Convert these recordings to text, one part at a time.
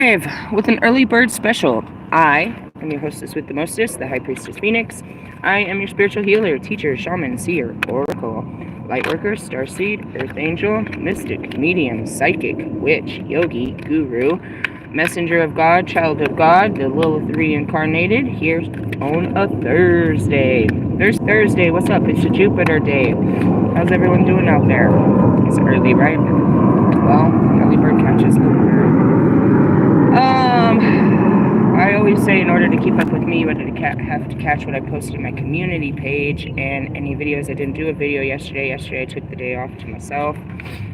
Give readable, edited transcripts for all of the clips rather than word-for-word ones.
Live with an early bird special. I am your hostess with the mostest, the High Priestess Phoenix. I am your spiritual healer, teacher, shaman, seer, oracle, lightworker, starseed, earth angel, mystic, medium, psychic, witch, yogi, guru, messenger of God, child of God, the Lilith reincarnated, here on a Thursday. There's Thursday. What's up? It's a Jupiter day. How's everyone doing out there? It's early, right? Well, early bird catches the worm. I always say in order to keep up with me, you have to catch what I post in my community page and any videos. I didn't do a video yesterday. Yesterday I took the day off to myself.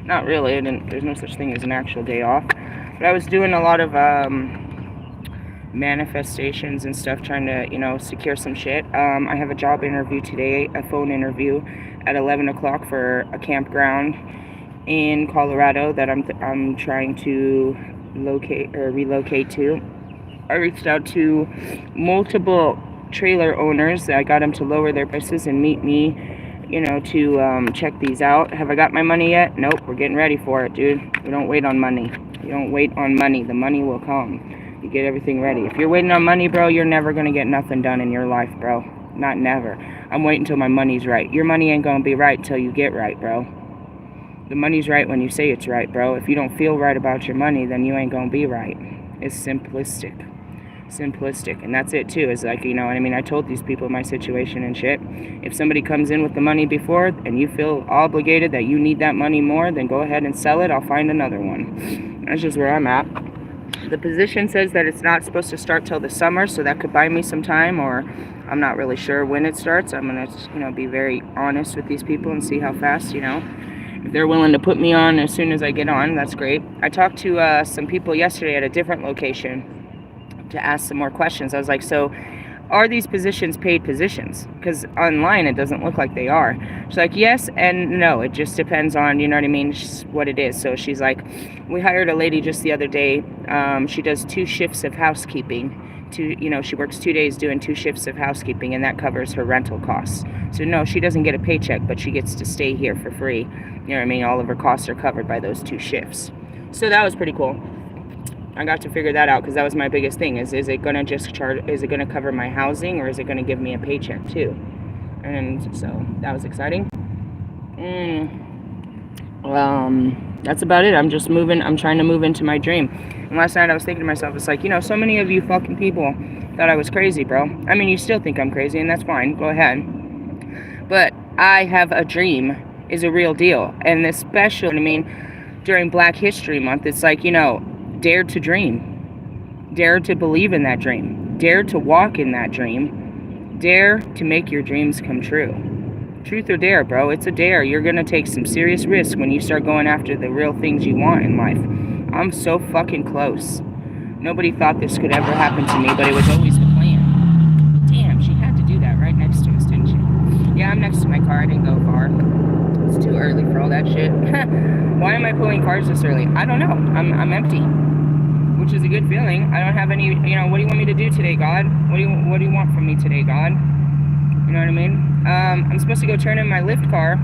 Not really. There's no such thing as an actual day off. But I was doing a lot of manifestations and stuff, trying to, secure some shit. I have a job interview today, a phone interview at 11 o'clock for a campground in Colorado that I'm trying to relocate to. I reached out to multiple trailer owners. I got them to lower their prices and meet me, to check these out. Have I got my money yet? Nope, we're getting ready for it, dude. We don't wait on money. You don't wait on money. The money will come. You get everything ready. If you're waiting on money, bro, you're never going to get nothing done in your life, bro. Not never. I'm waiting until my money's right. Your money ain't going to be right until you get right, bro. The money's right when you say it's right, bro. If you don't feel right about your money, then you ain't going to be right. It's simplistic. And that's it too. Is like, I told these people my situation and shit. If somebody comes in with the money before and you feel obligated that you need that money more, then go ahead and sell it. I'll find another one. That's just where I'm at. The position says that it's not supposed to start till the summer, so that could buy me some time, or I'm not really sure when it starts. I'm gonna be very honest with these people and see how fast, if they're willing to put me on as soon as I get on, that's great. I talked to some people yesterday at a different location to ask some more questions. I was like, so are these positions paid positions? Because online it doesn't look like they are. She's like, yes and no. It just depends on, what it is. So she's like, we hired a lady just the other day. She does 2 shifts of housekeeping. She works 2 days doing 2 shifts of housekeeping, and that covers her rental costs. So no, she doesn't get a paycheck, but she gets to stay here for free. All of her costs are covered by those 2 shifts. So that was pretty cool. I got to figure that out because that was my biggest thing. Is it gonna is it gonna cover my housing, or is it gonna give me a paycheck too? And so that was exciting. That's about it. I'm trying to move into my dream. And last night I was thinking to myself, it's like, so many of you fucking people thought I was crazy, bro. I mean, you still think I'm crazy, and that's fine. Go ahead. But I have a dream is a real deal. And especially, during Black History Month, it's like, dare to dream. Dare to believe in that dream. Dare to walk in that dream. Dare to make your dreams come true. Truth or dare, bro. It's a dare. You're going to take some serious risks when you start going after the real things you want in life. I'm so fucking close. Nobody thought this could ever happen to me, but it was always the plan. Damn, she had to do that right next to us, didn't she? Yeah, I'm next to my car. I didn't go far. It's too early for all that shit. Why am I pulling cars this early? I don't know. I'm empty, which is a good feeling. I don't have any, what do you want me to do today, God? What do you want from me today, God? You know what I mean? I'm supposed to go turn in my Lyft car,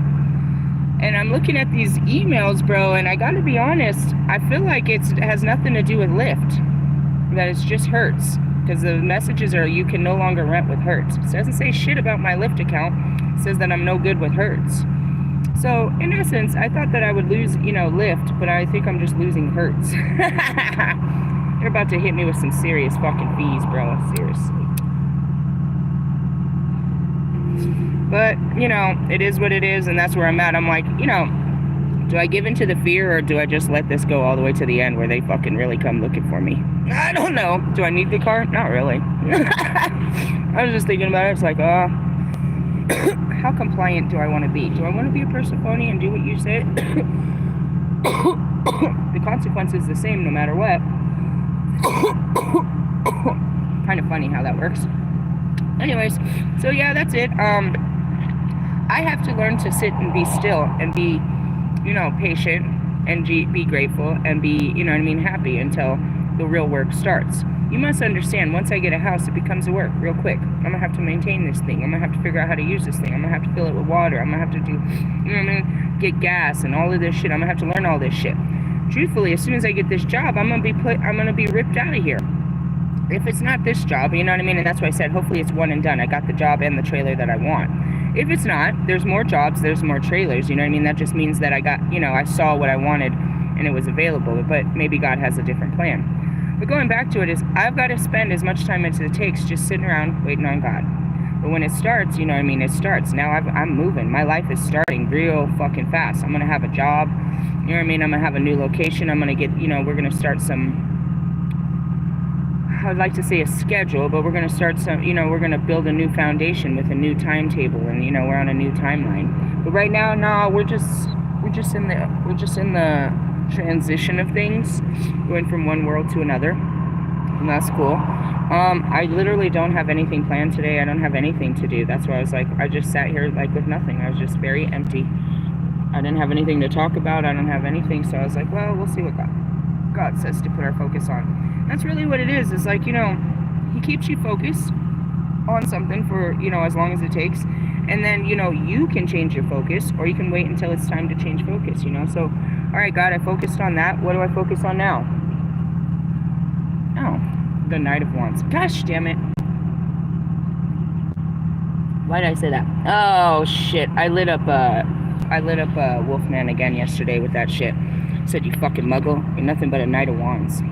and I'm looking at these emails, bro, and I gotta be honest, I feel like it has nothing to do with Lyft, that it's just Hertz, because the messages are you can no longer rent with Hertz. It doesn't say shit about my Lyft account. It says that I'm no good with Hertz. So, in essence, I thought that I would lose, Lyft, but I think I'm just losing Hertz. They're about to hit me with some serious fucking fees, bro. Seriously. But, it is what it is, and that's where I'm at. I'm like, do I give into the fear, or do I just let this go all the way to the end where they fucking really come looking for me? I don't know. Do I need the car? Not really. I was just thinking about it. It's like, how compliant do I want to be? Do I want to be a Persephone and do what you said? The consequence is the same no matter what. Kind of funny how that works. Anyways, so yeah, that's it. I have to learn to sit and be still and be, patient and be grateful and be, happy until the real work starts. You must understand, once I get a house, it becomes a work real quick. I'm going to have to maintain this thing. I'm going to have to figure out how to use this thing. I'm going to have to fill it with water. I'm going to have to do, get gas and all of this shit. I'm going to have to learn all this shit. truthfully, as soon as I get this job, I'm gonna be ripped out of here. If it's not this job, you know what I mean? And that's why I said, hopefully it's one and done. I got the job and the trailer that I want. If it's not, there's more jobs, there's more trailers, you know what I mean? That just means that I got, you know, I saw what I wanted and it was available, but maybe God has a different plan. But going back to it is, I've got to spend as much time as it takes just sitting around waiting on God. But when it starts, you know what I mean, it starts. Now I'm moving. My life is starting real fucking fast. I'm going to have a job, you know what I mean? I'm going to have a new location. I'm going to get, you know, we're going to start some, I'd like to say a schedule, but we're going to start some, you know, we're going to build a new foundation with a new timetable, and, you know, we're on a new timeline. But right now, no, we're just in the transition of things, going from one world to another, and that's cool. I literally don't have anything planned today. I don't have anything to do. That's why I was like, I just sat here like with nothing. I was just very empty. I didn't have anything to talk about. I don't have anything, so I was like, well, we'll see what God says to put our focus on. That's really what it is. It's like, you know, he keeps you focused on something for, you know, as long as it takes. And then, you know, you can change your focus, or you can wait until it's time to change focus, you know. So, all right, God, I focused on that. What do I focus on now? Oh, the Knight of Wands. Gosh damn it. Why did I say that? Oh, shit. I lit up Wolfman again yesterday with that shit. Said, you fucking muggle. You're nothing but a Knight of Wands.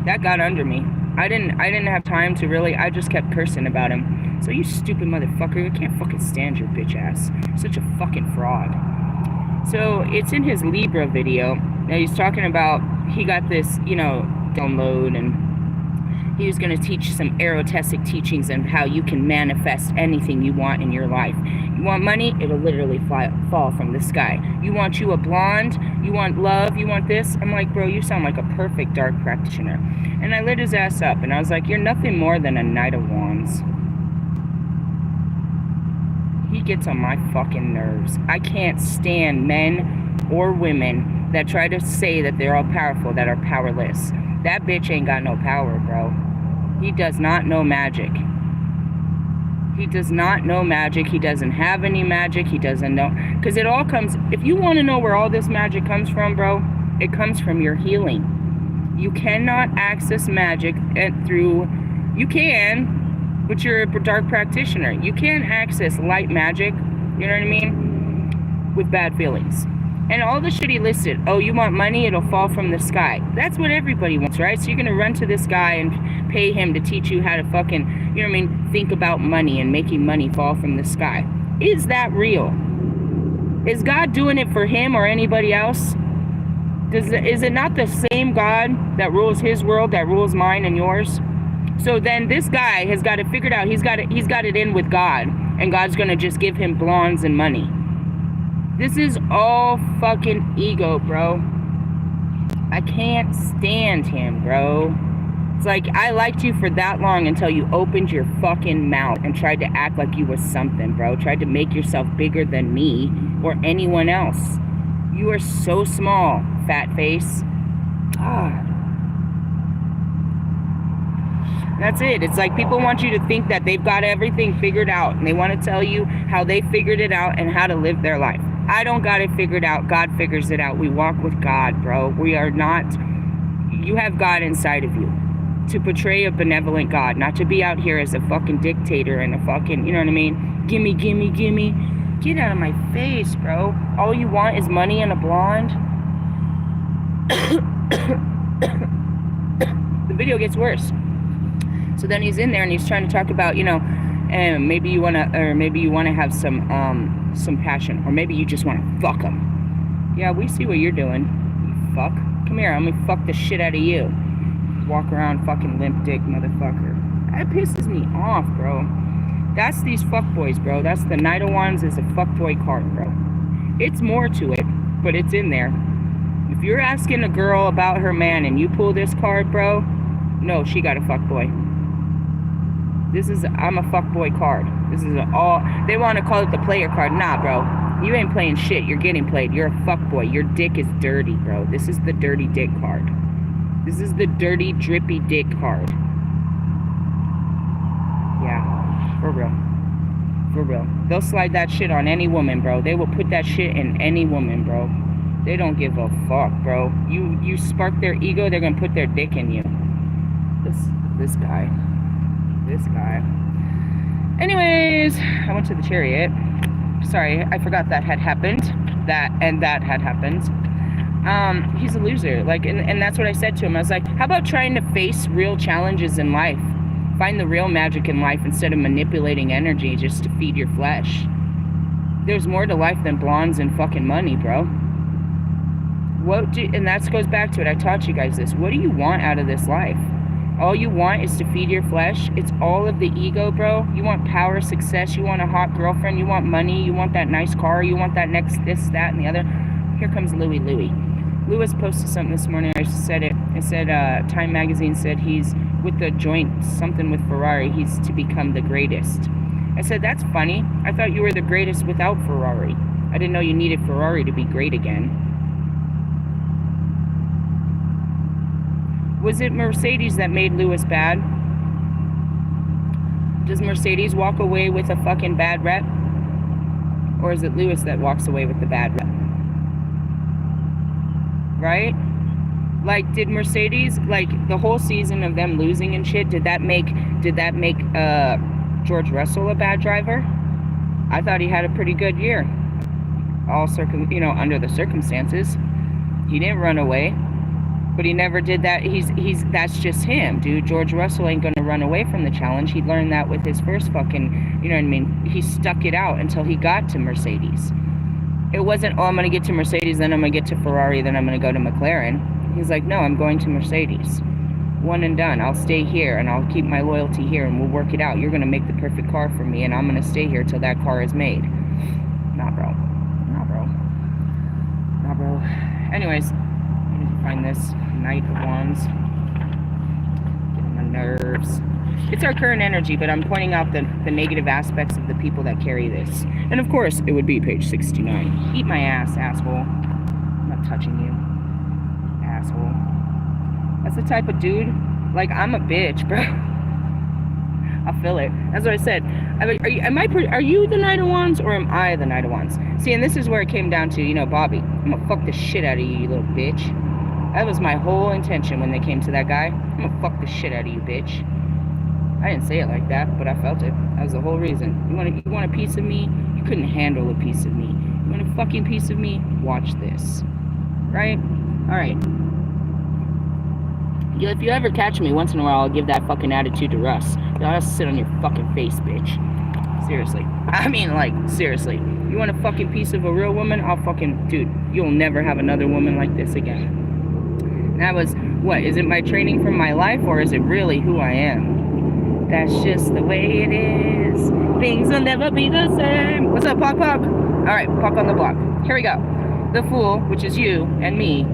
That got under me. I didn't have time to really, I just kept cursing about him. So you stupid motherfucker, I can't fucking stand your bitch ass. Such a fucking fraud. So it's in his Libra video. Now he's talking about, he got this, you know, download, and he was going to teach some erotic teachings on how you can manifest anything you want in your life. You want money? It'll literally fall from the sky. You want you a blonde? You want love? You want this? I'm like, bro, you sound like a perfect dark practitioner. And I lit his ass up, and I was like, you're nothing more than a Knight of Wands. He gets on my fucking nerves. I can't stand men or women that try to say that they're all powerful, that are powerless. That bitch ain't got no power, bro. He does not know magic. He does not know magic. He doesn't have any magic. He doesn't know. Because it all comes, if you want to know where all this magic comes from, bro, it comes from your healing. You cannot access magic through, you can, but you're a dark practitioner. You can't access light magic, you know what I mean, with bad feelings. And all the shit he listed, oh, you want money, it'll fall from the sky. That's what everybody wants, right? So you're going to run to this guy and pay him to teach you how to fucking, you know what I mean, think about money and making money fall from the sky. Is that real? Is God doing it for him or anybody else? Is it not the same God that rules his world, that rules mine and yours? So then this guy has got it figured out. He's got it in with God, and God's going to just give him blondes and money. This is all fucking ego, bro. I can't stand him, bro. It's like, I liked you for that long until you opened your fucking mouth and tried to act like you was something, bro. Tried to make yourself bigger than me or anyone else. You are so small, fat face. God. That's it. It's like people want you to think that they've got everything figured out, and they want to tell you how they figured it out and how to live their life. I don't got it figured out. God figures it out. We walk with God, bro. We are not, you have God inside of you to portray a benevolent God, not to be out here as a fucking dictator and a fucking, you know what I mean? Gimme, gimme, gimme. Get out of my face, bro. All you want is money and a blonde. The video gets worse. So then he's in there and he's trying to talk about, you know, maybe you want to have some passion, or maybe you just want to fuck him. Yeah, we see what you're doing, you fuck. Come here, I'm gonna fuck the shit out of you. Walk around fucking limp dick motherfucker. That pisses me off, bro. That's these fuckboys, bro. That's the Knight of Wands is a fuckboy card, bro. It's more to it, but it's in there. If you're asking a girl about her man and you pull this card, bro, no, she got a fuckboy. This is, I'm a fuckboy card. This is all, they want to call it the player card. Nah, bro. You ain't playing shit. You're getting played. You're a fuckboy. Your dick is dirty, bro. This is the dirty dick card. This is the dirty, drippy dick card. Yeah, for real. For real. They'll slide that shit on any woman, bro. They will put that shit in any woman, bro. They don't give a fuck, bro. You spark their ego, they're gonna put their dick in you. This guy. Anyways, I went to the Chariot. Sorry, I forgot that had happened. That had happened. He's a loser. Like, and that's what I said to him. I was like, how about trying to face real challenges in life? Find the real magic in life instead of manipulating energy just to feed your flesh. There's more to life than blondes and fucking money, bro. And that goes back to it. I taught you guys this. What do you want out of this life? All you want is to feed your flesh. It's all of the ego, bro. You want power, success. You want a hot girlfriend. You want money. You want that nice car. You want that next this, that, and the other. Here comes Louis. Lewis posted something this morning. I said it. It said, Time Magazine said he's with the joint, something with Ferrari. He's to become the greatest. I said, that's funny. I thought you were the greatest without Ferrari. I didn't know you needed Ferrari to be great again. Was it Mercedes that made Lewis bad? Does Mercedes walk away with a fucking bad rep? Or is it Lewis that walks away with the bad rep? Right? Like, did Mercedes, like, the whole season of them losing and shit, did that make George Russell a bad driver? I thought he had a pretty good year. Under the circumstances. He didn't run away. But he never did that. That's just him, dude. George Russell ain't gonna run away from the challenge. He learned that with his first fucking, you know what I mean? He stuck it out until he got to Mercedes. It wasn't, oh, I'm gonna get to Mercedes, then I'm gonna get to Ferrari, then I'm gonna go to McLaren. He's like, no, I'm going to Mercedes. One and done. I'll stay here and I'll keep my loyalty here and we'll work it out. You're gonna make the perfect car for me and I'm gonna stay here till that car is made. Nah, bro. Anyways, I need to find this Knight of Wands. Getting my nerves. It's our current energy, but I'm pointing out the negative aspects of the people that carry this. And of course, it would be page 69. Eat my ass, asshole. I'm not touching you, asshole. That's the type of dude, like, I'm a bitch, bro. I feel it. That's what I said. Are you the Knight of Wands or am I the Knight of Wands? See, and this is where it came down to, Bobby, I'm gonna fuck the shit out of you, you little bitch. That was my whole intention when they came to that guy. I'm gonna fuck the shit out of you, bitch. I didn't say it like that, but I felt it. That was the whole reason. You want a piece of me? You couldn't handle a piece of me. You want a fucking piece of me? Watch this. Right? Alright. If you ever catch me once in a while, I'll give that fucking attitude to Russ. I'll sit on your fucking face, bitch. Seriously. I mean, like, seriously. You want a fucking piece of a real woman? I'll fucking... Dude, you'll never have another woman like this again. That was... What? Is it my training from my life, or is it really who I am? That's just the way it is. Things will never be the same. What's up, Pock? Alright, Pock on the block. Here we go. The Fool, which is you and me,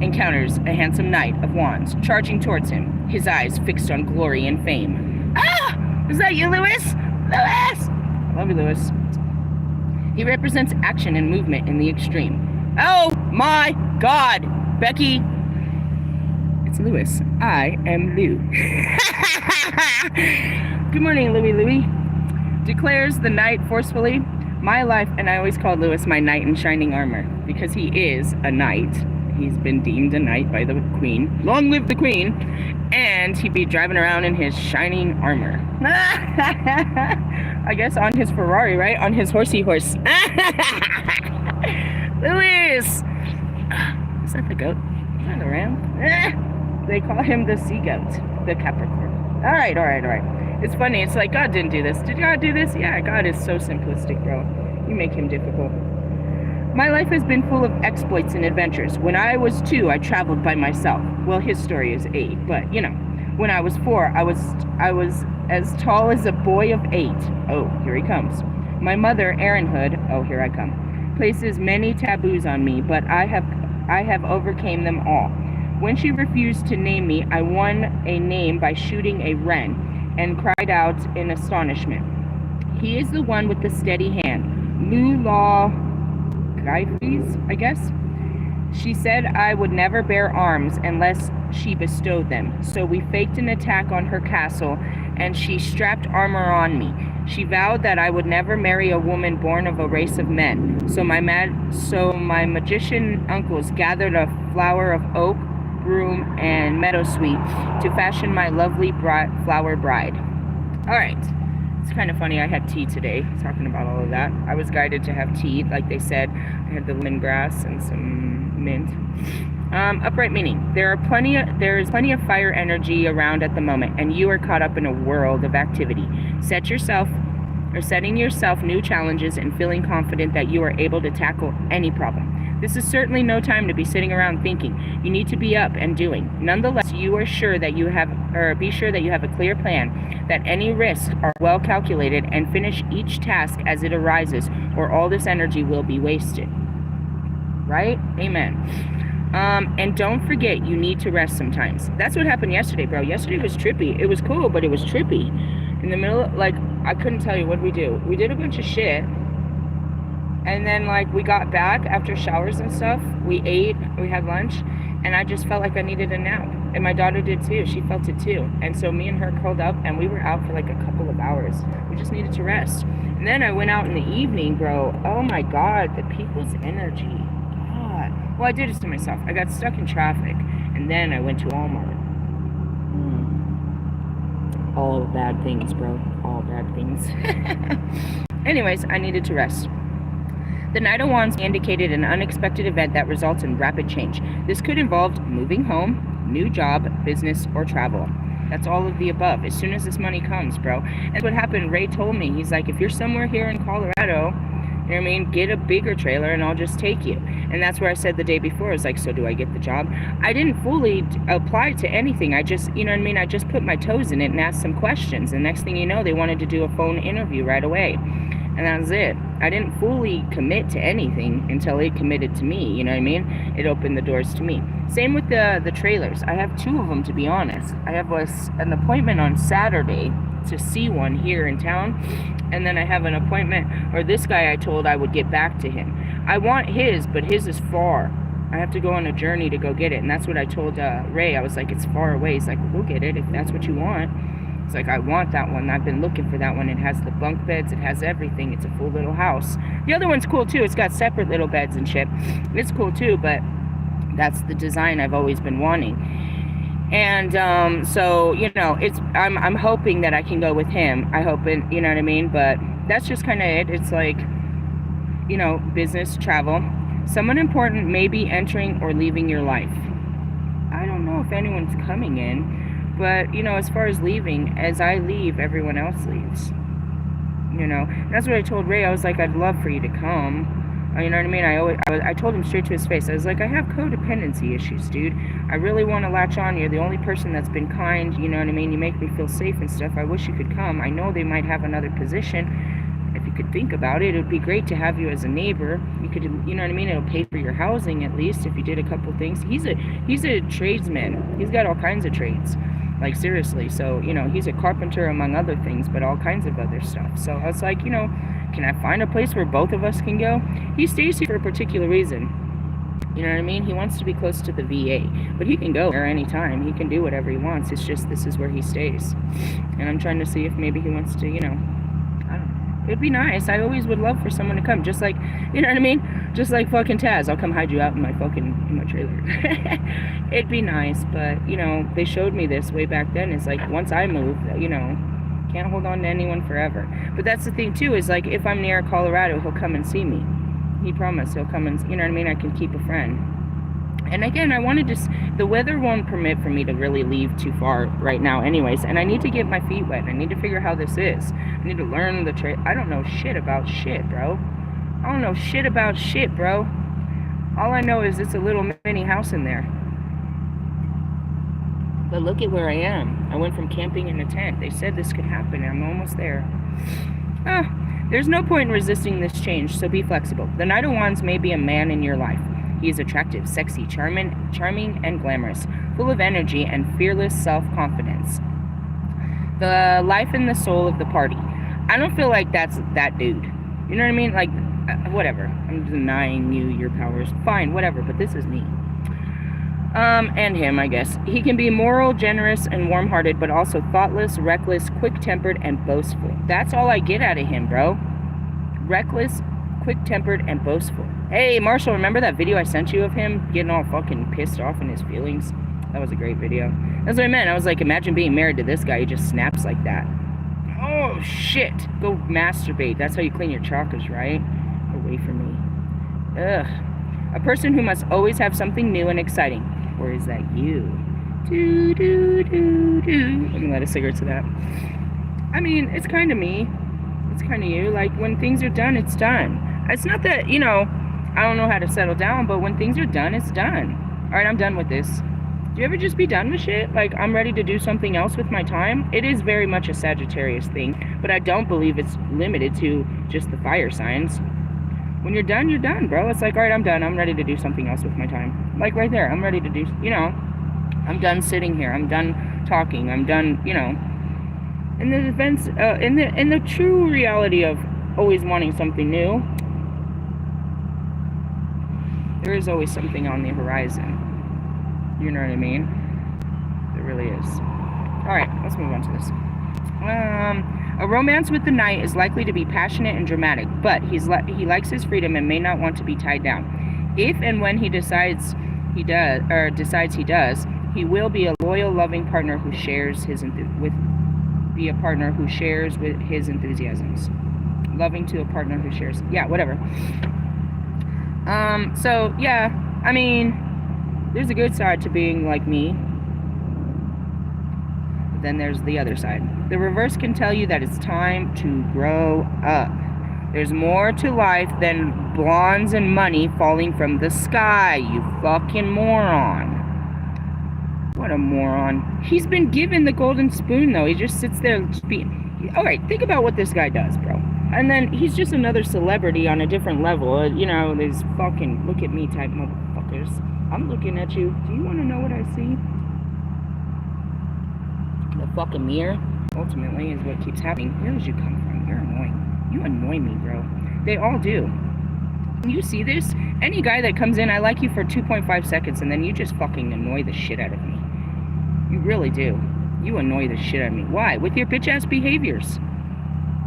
encounters a handsome Knight of Wands, charging towards him, his eyes fixed on glory and fame. Ah! Is that you, Lewis? Lewis! Love you, Lewis. He represents action and movement in the extreme. Oh my God! Becky! It's Lewis. I am Lou. Good morning, Louie. Declares the Knight forcefully. My life, and I always call Lewis my knight in shining armor, because he is a knight. He's been deemed a knight by the Queen. Long live the Queen! And he'd be driving around in his shining armor. I guess on his Ferrari, right? On his horsey horse. Lewis! Is that the goat? Is that the ram? They call him the sea goat. The Capricorn. Alright. It's funny. It's like, God didn't do this. Did God do this? Yeah, God is so simplistic, bro. You make him difficult. My life has been full of exploits and adventures. When I was 2, I traveled by myself. Well, his story is 8, but, when I was 4, I was as tall as a boy of 8. Oh, here he comes. My mother, Erin Hood, oh, here I come, places many taboos on me, but I have overcame them all. When she refused to name me, I won a name by shooting a wren and cried out in astonishment. He is the one with the steady hand. Lula Gyphies, I guess. She said I would never bear arms unless she bestowed them. So we faked an attack on her castle and she strapped armor on me. She vowed that I would never marry a woman born of a race of men. So my magician uncles gathered a flower of oak, broom, and meadowsweet to fashion my lovely flower bride. All right. It's kind of funny. I had tea today, talking about all of that. I was guided to have tea, like they said. I had the lemongrass and some mint. Upright meaning. There is plenty of fire energy around at the moment, and you are caught up in a world of activity. Setting yourself new challenges and feeling confident that you are able to tackle any problem. This is certainly no time to be sitting around thinking. You need to be up and doing. Nonetheless, be sure that you have a clear plan, that any risks are well calculated, and finish each task as it arises, or all this energy will be wasted. Right? Amen. And don't forget, you need to rest sometimes. That's what happened yesterday, bro. Yesterday was trippy. It was cool, but it was trippy. In the middle, like, I couldn't tell you what we do. We did a bunch of shit. And then, like, we got back after showers and stuff. We ate, we had lunch, and I just felt like I needed a nap. And my daughter did too. She felt it too. And so me and her curled up, and we were out for like a couple of hours. We just needed to rest. And then I went out in the evening, bro. Oh my God, the people's energy. God. Well, I did it to myself. I got stuck in traffic, and then I went to Walmart. All bad things, bro. All bad things. Anyways, I needed to rest. The Knight of Wands indicated an unexpected event that results in rapid change. This could involve moving home, new job, business, or travel. That's all of the above. As soon as this money comes, bro. And that's what happened. Ray told me, he's like, if you're somewhere here in Colorado, you know what I mean, get a bigger trailer and I'll just take you. And that's where I said the day before, I was like, so do I get the job? I didn't fully apply to anything. I just, you know what I mean, I just put my toes in it and asked some questions. And next thing you know, they wanted to do a phone interview right away. And that was it. I didn't fully commit to anything until it committed to me, you know what I mean? It opened the doors to me. Same with the trailers. I have two of them, to be honest. I have an appointment on Saturday to see one here in town. And then I have an appointment, or this guy I told I would get back to him. I want his, but his is far. I have to go on a journey to go get it. And that's what I told Ray. I was like, it's far away. He's like, well, we'll get it if that's what you want. It's like, I want that one. I've been looking for that one. It has the bunk beds. It has everything. It's a full little house. The other one's cool too. It's got separate little beds and shit. It's cool too, but that's the design I've always been wanting. And so, you know, I'm hoping that I can go with him. I hope it, you know what I mean? But that's just kind of it. It's like, you know, business, travel. Someone important may be entering or leaving your life. I don't know if anyone's coming in. But, you know, as far as leaving, as I leave, everyone else leaves. You know, and that's what I told Ray. I was like, I'd love for you to come. You know what I mean? I told him straight to his face. I was like, I have codependency issues, dude. I really want to latch on. You're the only person that's been kind. You know what I mean? You make me feel safe and stuff. I wish you could come. I know they might have another position. If you could think about it, it would be great to have you as a neighbor. You could, you know what I mean? It'll pay for your housing at least if you did a couple things. He's a tradesman. He's got all kinds of trades. Like, seriously. So, you know, he's a carpenter among other things, but all kinds of other stuff. So I was like, you know, can I find a place where both of us can go? He stays here for a particular reason. You know what I mean? He wants to be close to the VA, but he can go there anytime. He can do whatever he wants. It's just this is where he stays. And I'm trying to see if maybe he wants to, you know, I don't know. It'd be nice. I always would love for someone to come. Just like, you know what I mean? Just like fucking Taz. I'll come hide you out in my trailer. It'd be nice, but, you know, they showed me this way back then. It's like, once I move, you know, can't hold on to anyone forever. But that's the thing, too, is like, if I'm near Colorado, he'll come and see me. He promised he'll come and, you know what I mean? I can keep a friend. And again, I wanted to, the weather won't permit for me to really leave too far right now anyways. And I need to get my feet wet. I need to figure out how this is. I need to learn the trade. I don't know shit about shit, bro. I don't know shit about shit, bro. All I know is it's a little mini house in there. But look at where I am. I went from camping in a tent. They said this could happen. I'm almost there. There's no point in resisting this change, so be flexible. The Knight of Wands may be a man in your life. He is attractive, sexy, charming, and glamorous, full of energy and fearless self-confidence. The life and the soul of the party. I don't feel like that's that dude. You know what I mean? Like, whatever. I'm denying you your powers. Fine, whatever, but this is me. And him, I guess. He can be moral, generous, and warm-hearted, but also thoughtless, reckless, quick-tempered, and boastful. That's all I get out of him, bro. Reckless, quick-tempered, and boastful. Hey, Marshall, remember that video I sent you of him getting all fucking pissed off in his feelings? That was a great video. That's what I meant. I was like, imagine being married to this guy. He just snaps like that. Oh, shit. Go masturbate. That's how you clean your chakras, right? Away from me. Ugh. A person who must always have something new and exciting. Or is that you? Do, do, do, do. Let me light a cigarette to that. I mean, it's kind of me. It's kind of you. Like, when things are done, it's done. It's not that, you know, I don't know how to settle down, but when things are done, it's done. Alright, I'm done with this. Do you ever just be done with shit? Like, I'm ready to do something else with my time? It is very much a Sagittarius thing, but I don't believe it's limited to just the fire signs. When you're done, bro. It's like, alright, I'm done. I'm ready to do something else with my time. Like, right there. I'm ready to do, you know, I'm done sitting here. I'm done talking. I'm done, you know. In the events, in the true reality of always wanting something new, there is always something on the horizon. You know what I mean? There really is. Alright, let's move on to this. A romance with the knight is likely to be passionate and dramatic, but he likes his freedom and may not want to be tied down. If and when he decides he does, he will be a loyal, loving partner who shares his his enthusiasms. Loving to a partner who shares, yeah, whatever. So yeah, I mean, there's a good side to being like me. But then there's the other side. The reverse can tell you that it's time to grow up. There's more to life than blondes and money falling from the sky, you fucking moron. What a moron. He's been given the golden spoon, though. He just sits there just being... Alright, think about what this guy does, bro. And then he's just another celebrity on a different level. You know, these fucking look at me type motherfuckers. I'm looking at you. Do you want to know what I see? The fucking mirror, ultimately, is what keeps happening. Where did you come from? You're annoying. You annoy me, bro. They all do. You see this? Any guy that comes in, I like you for 2.5 seconds, and then you just fucking annoy the shit out of me. You really do. You annoy the shit out of me. Why? With your bitch-ass behaviors.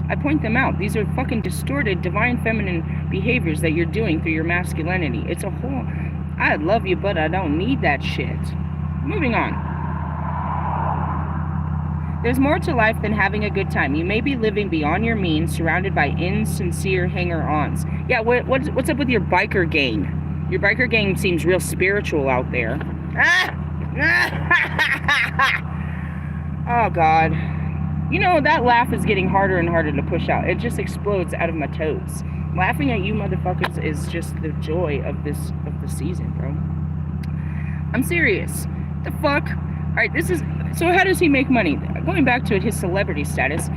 I point them out. These are fucking distorted, divine feminine behaviors that you're doing through your masculinity. It's a whole... I love you, but I don't need that shit. Moving on. There's more to life than having a good time. You may be living beyond your means, surrounded by insincere hanger-ons. Yeah, what's up with your biker gang? Your biker gang seems real spiritual out there. Oh, God. You know, that laugh is getting harder and harder to push out. It just explodes out of my toes. Laughing at you motherfuckers is just the joy of the season, bro. I'm serious. The fuck? Alright, this is... So how does he make money? Going back to it, his celebrity status,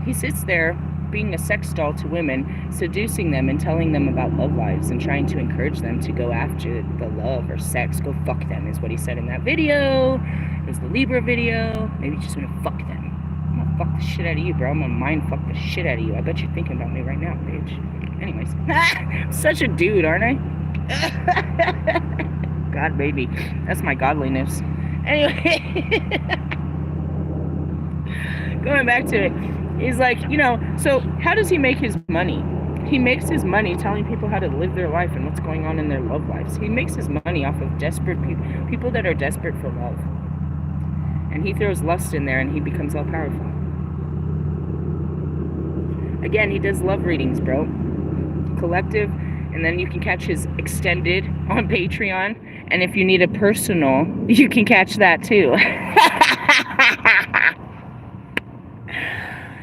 he sits there being a sex doll to women, seducing them and telling them about love lives and trying to encourage them to go after the love or sex. Go fuck them is what he said in that video. It was the Libra video. Maybe you just want to fuck them. I'm gonna fuck the shit out of you, bro. I'm gonna mind fuck the shit out of you. I bet you're thinking about me right now, bitch. Anyways. Such a dude, aren't I? God, baby. That's my godliness. Anyway, going back to it, he's like, you know, so how does he make his money? He makes his money telling people how to live their life and what's going on in their love lives. He makes his money off of desperate people that are desperate for love. And he throws lust in there and he becomes all powerful. Again, he does love readings, bro. Collective. And then you can catch his extended on Patreon. And if you need a personal, you can catch that too.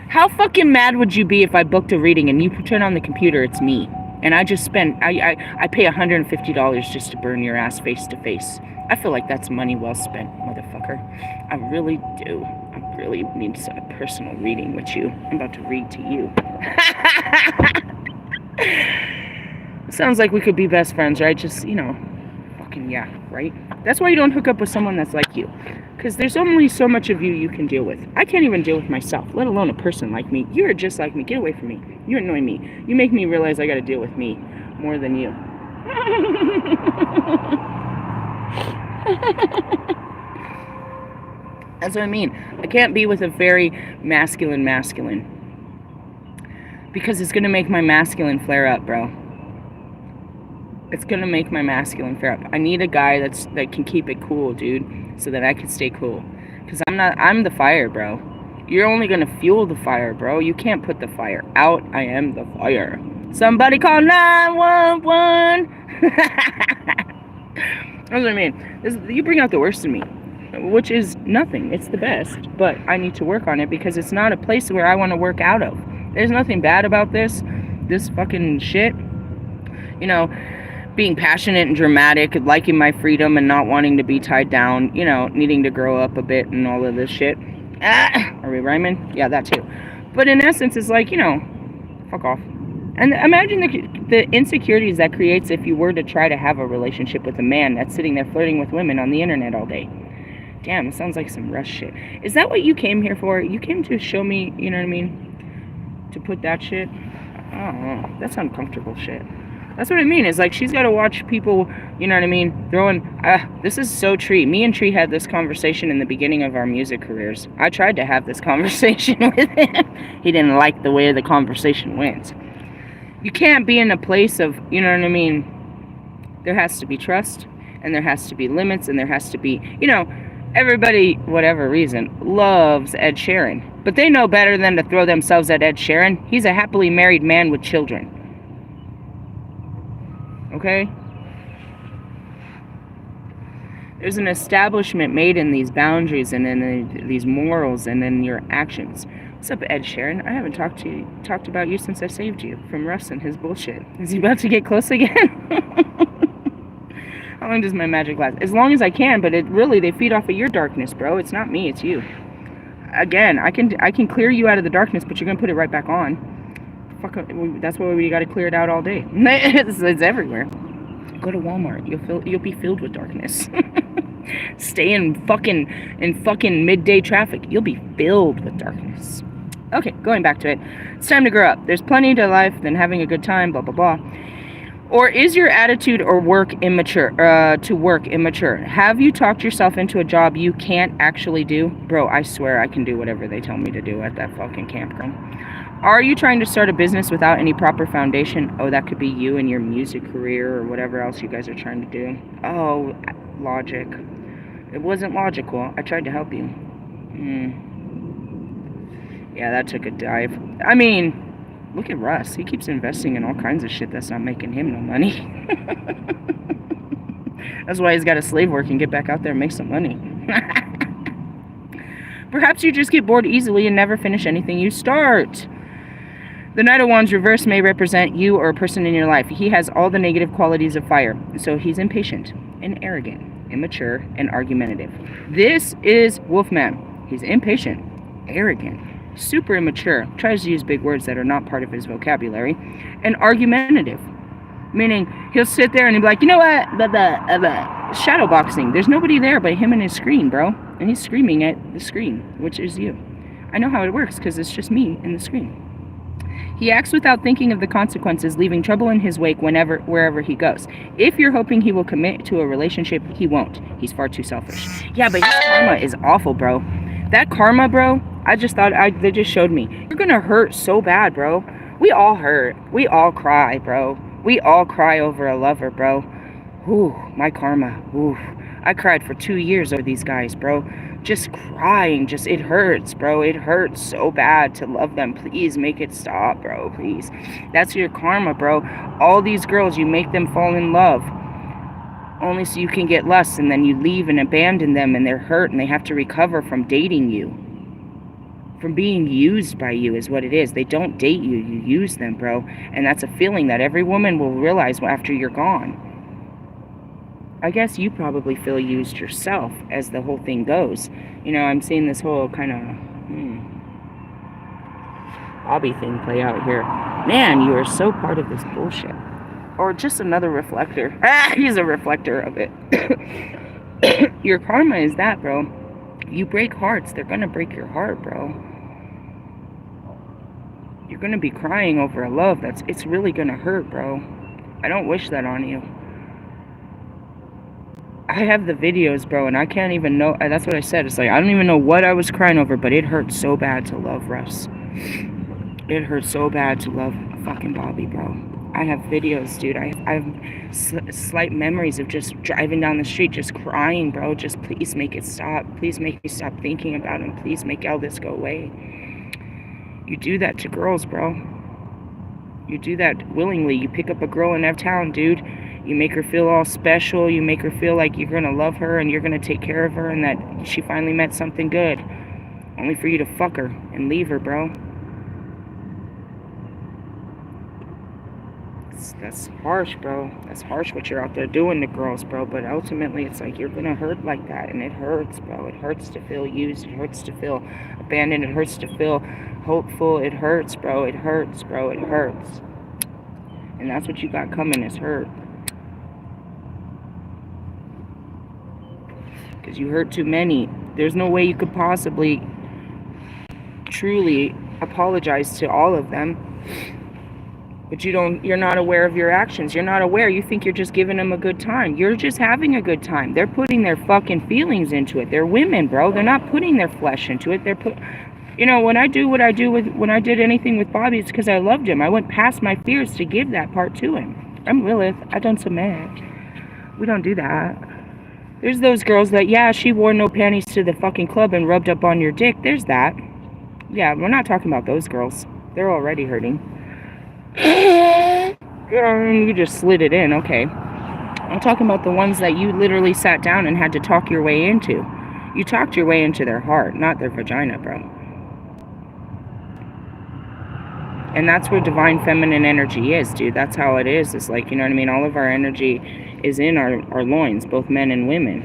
How fucking mad would you be if I booked a reading and you turn on the computer, it's me. And I just spent, I pay $150 just to burn your ass face to face. I feel like that's money well spent, motherfucker. I really do. I really need a personal reading with you. I'm about to read to you. Sounds like we could be best friends, right? Just, you know, fucking yeah, right? That's why you don't hook up with someone that's like you. Because there's only so much of you can deal with. I can't even deal with myself, let alone a person like me. You're just like me. Get away from me. You annoy me. You make me realize I gotta deal with me more than you. That's what I mean. I can't be with a very masculine because it's gonna make my masculine flare up, bro. It's gonna make my masculine flare up. I need a guy that can keep it cool, dude, so that I can stay cool. Cause I'm the fire, bro. You're only gonna fuel the fire, bro. You can't put the fire out. I am the fire. Somebody call 911. That's what I mean. You bring out the worst in me, which is nothing. It's the best, but I need to work on it because it's not a place where I want to work out of. There's nothing bad about this fucking shit. You know, being passionate and dramatic, liking my freedom and not wanting to be tied down, you know, needing to grow up a bit and all of this shit. Are we rhyming? Yeah, that too. But in essence, it's like, you know, fuck off. And imagine the insecurities that creates if you were to try to have a relationship with a man that's sitting there flirting with women on the internet all day. Damn, it sounds like some rush shit. Is that what you came here for? You came to show me, you know what I mean? To put that shit? I don't know. That's uncomfortable shit. That's what I mean. It's like she's got to watch people, you know what I mean, throwing... this is so Tree. Me and Tree had this conversation in the beginning of our music careers. I tried to have this conversation with him. He didn't like the way the conversation went. You can't be in a place of, you know what I mean, there has to be trust, and there has to be limits, and there has to be, you know, everybody, whatever reason, loves Ed Sheeran. But they know better than to throw themselves at Ed Sheeran. He's a happily married man with children. Okay? There's an establishment made in these boundaries and in these morals and in your actions. What's up, Ed Sheeran? I haven't talked about you since I saved you from Russ and his bullshit. Is he about to get close again? How long does my magic last? As long as I can, but they feed off of your darkness, bro. It's not me, it's you. Again, I can clear you out of the darkness, but you're gonna put it right back on. Fuck, that's why we gotta clear it out all day. It's everywhere. Go to Walmart. You'll be filled with darkness. Stay in fucking midday traffic. You'll be filled with darkness. Okay, going back to it. It's time to grow up. There's plenty to life than having a good time, blah, blah, blah. Or is your attitude to work immature? Have you talked yourself into a job you can't actually do? Bro, I swear I can do whatever they tell me to do at that fucking campground. Are you trying to start a business without any proper foundation? Oh, that could be you and your music career or whatever else you guys are trying to do. Oh, logic. It wasn't logical. I tried to help you. Yeah, that took a dive. I mean, look at Russ. He keeps investing in all kinds of shit that's not making him no money. That's why he's got to slave work and get back out there and make some money. Perhaps you just get bored easily and never finish anything you start. The Knight of Wands reverse may represent you or a person in your life. He has all the negative qualities of fire. So he's impatient and arrogant, immature, and argumentative. This is Wolfman. He's impatient, arrogant, super immature, tries to use big words that are not part of his vocabulary, and argumentative. Meaning, he'll sit there and he'll be like, you know what? Shadow boxing. There's nobody there but him and his screen, bro. And he's screaming at the screen, which is you. I know how it works because it's just me in the screen. He acts without thinking of the consequences, leaving trouble in his wake wherever he goes. If you're hoping he will commit to a relationship, he won't. He's far too selfish. Yeah, but his karma is awful, bro. That karma, bro, they just showed me. You're gonna hurt so bad, bro. We all hurt. We all cry, bro. We all cry over a lover, bro. Ooh, my karma. Ooh. I cried for 2 years over these guys, bro. Just crying, it hurts, bro. It hurts so bad to love them. Please make it stop, bro, please. That's your karma, bro. All these girls, you make them fall in love only so you can get lust, and then you leave and abandon them, and they're hurt, and they have to recover from dating you. From being used by you is what it is. They don't date you, you use them, bro. And that's a feeling that every woman will realize after you're gone. I guess you probably feel used yourself as the whole thing goes. You know, I'm seeing this whole kind of hobby thing play out here. Man, you are so part of this bullshit. Or just another reflector. He's a reflector of it. Your karma is that, bro. You break hearts. They're going to break your heart, bro. You're going to be crying over a love it's really going to hurt, bro. I don't wish that on you. I have the videos, bro, and I can't even know. That's what I said. It's like, I don't even know what I was crying over, but it hurt so bad to love Russ. It hurt so bad to love fucking Bobby, bro. I have videos, dude. I have slight memories of just driving down the street, just crying, bro. Just please make it stop. Please make me stop thinking about him. Please make all this go away. You do that to girls, bro. You do that willingly. You pick up a girl in that town, dude. You make her feel all special. You make her feel like you're going to love her and you're going to take care of her and that she finally met something good. Only for you to fuck her and leave her, bro. That's harsh, bro. That's harsh what you're out there doing to girls, bro. But ultimately, it's like you're going to hurt like that. And it hurts, bro. It hurts to feel used. It hurts to feel abandoned. It hurts to feel hopeful. It hurts, bro. It hurts, bro. It hurts. And that's what you got coming is hurt. Because you hurt too many. There's no way you could possibly truly apologize to all of them. But you're not aware of your actions. You're not aware. You think you're just giving them a good time. You're just having a good time. They're putting their fucking feelings into it. They're women, bro. They're not putting their flesh into it. You know, when I do what I do when I did anything with Bobby, it's because I loved him. I went past my fears to give that part to him. I'm Lilith. I don't submit. We don't do that. There's those girls that, yeah, she wore no panties to the fucking club and rubbed up on your dick. There's that. Yeah, we're not talking about those girls. They're already hurting. You just slid it in, okay. I'm talking about the ones that you literally sat down and had to talk your way into. You talked your way into their heart, not their vagina, bro. And that's where divine feminine energy is, dude. That's how it is. It's like, you know what I mean? All of our energy is in our loins, both men and women.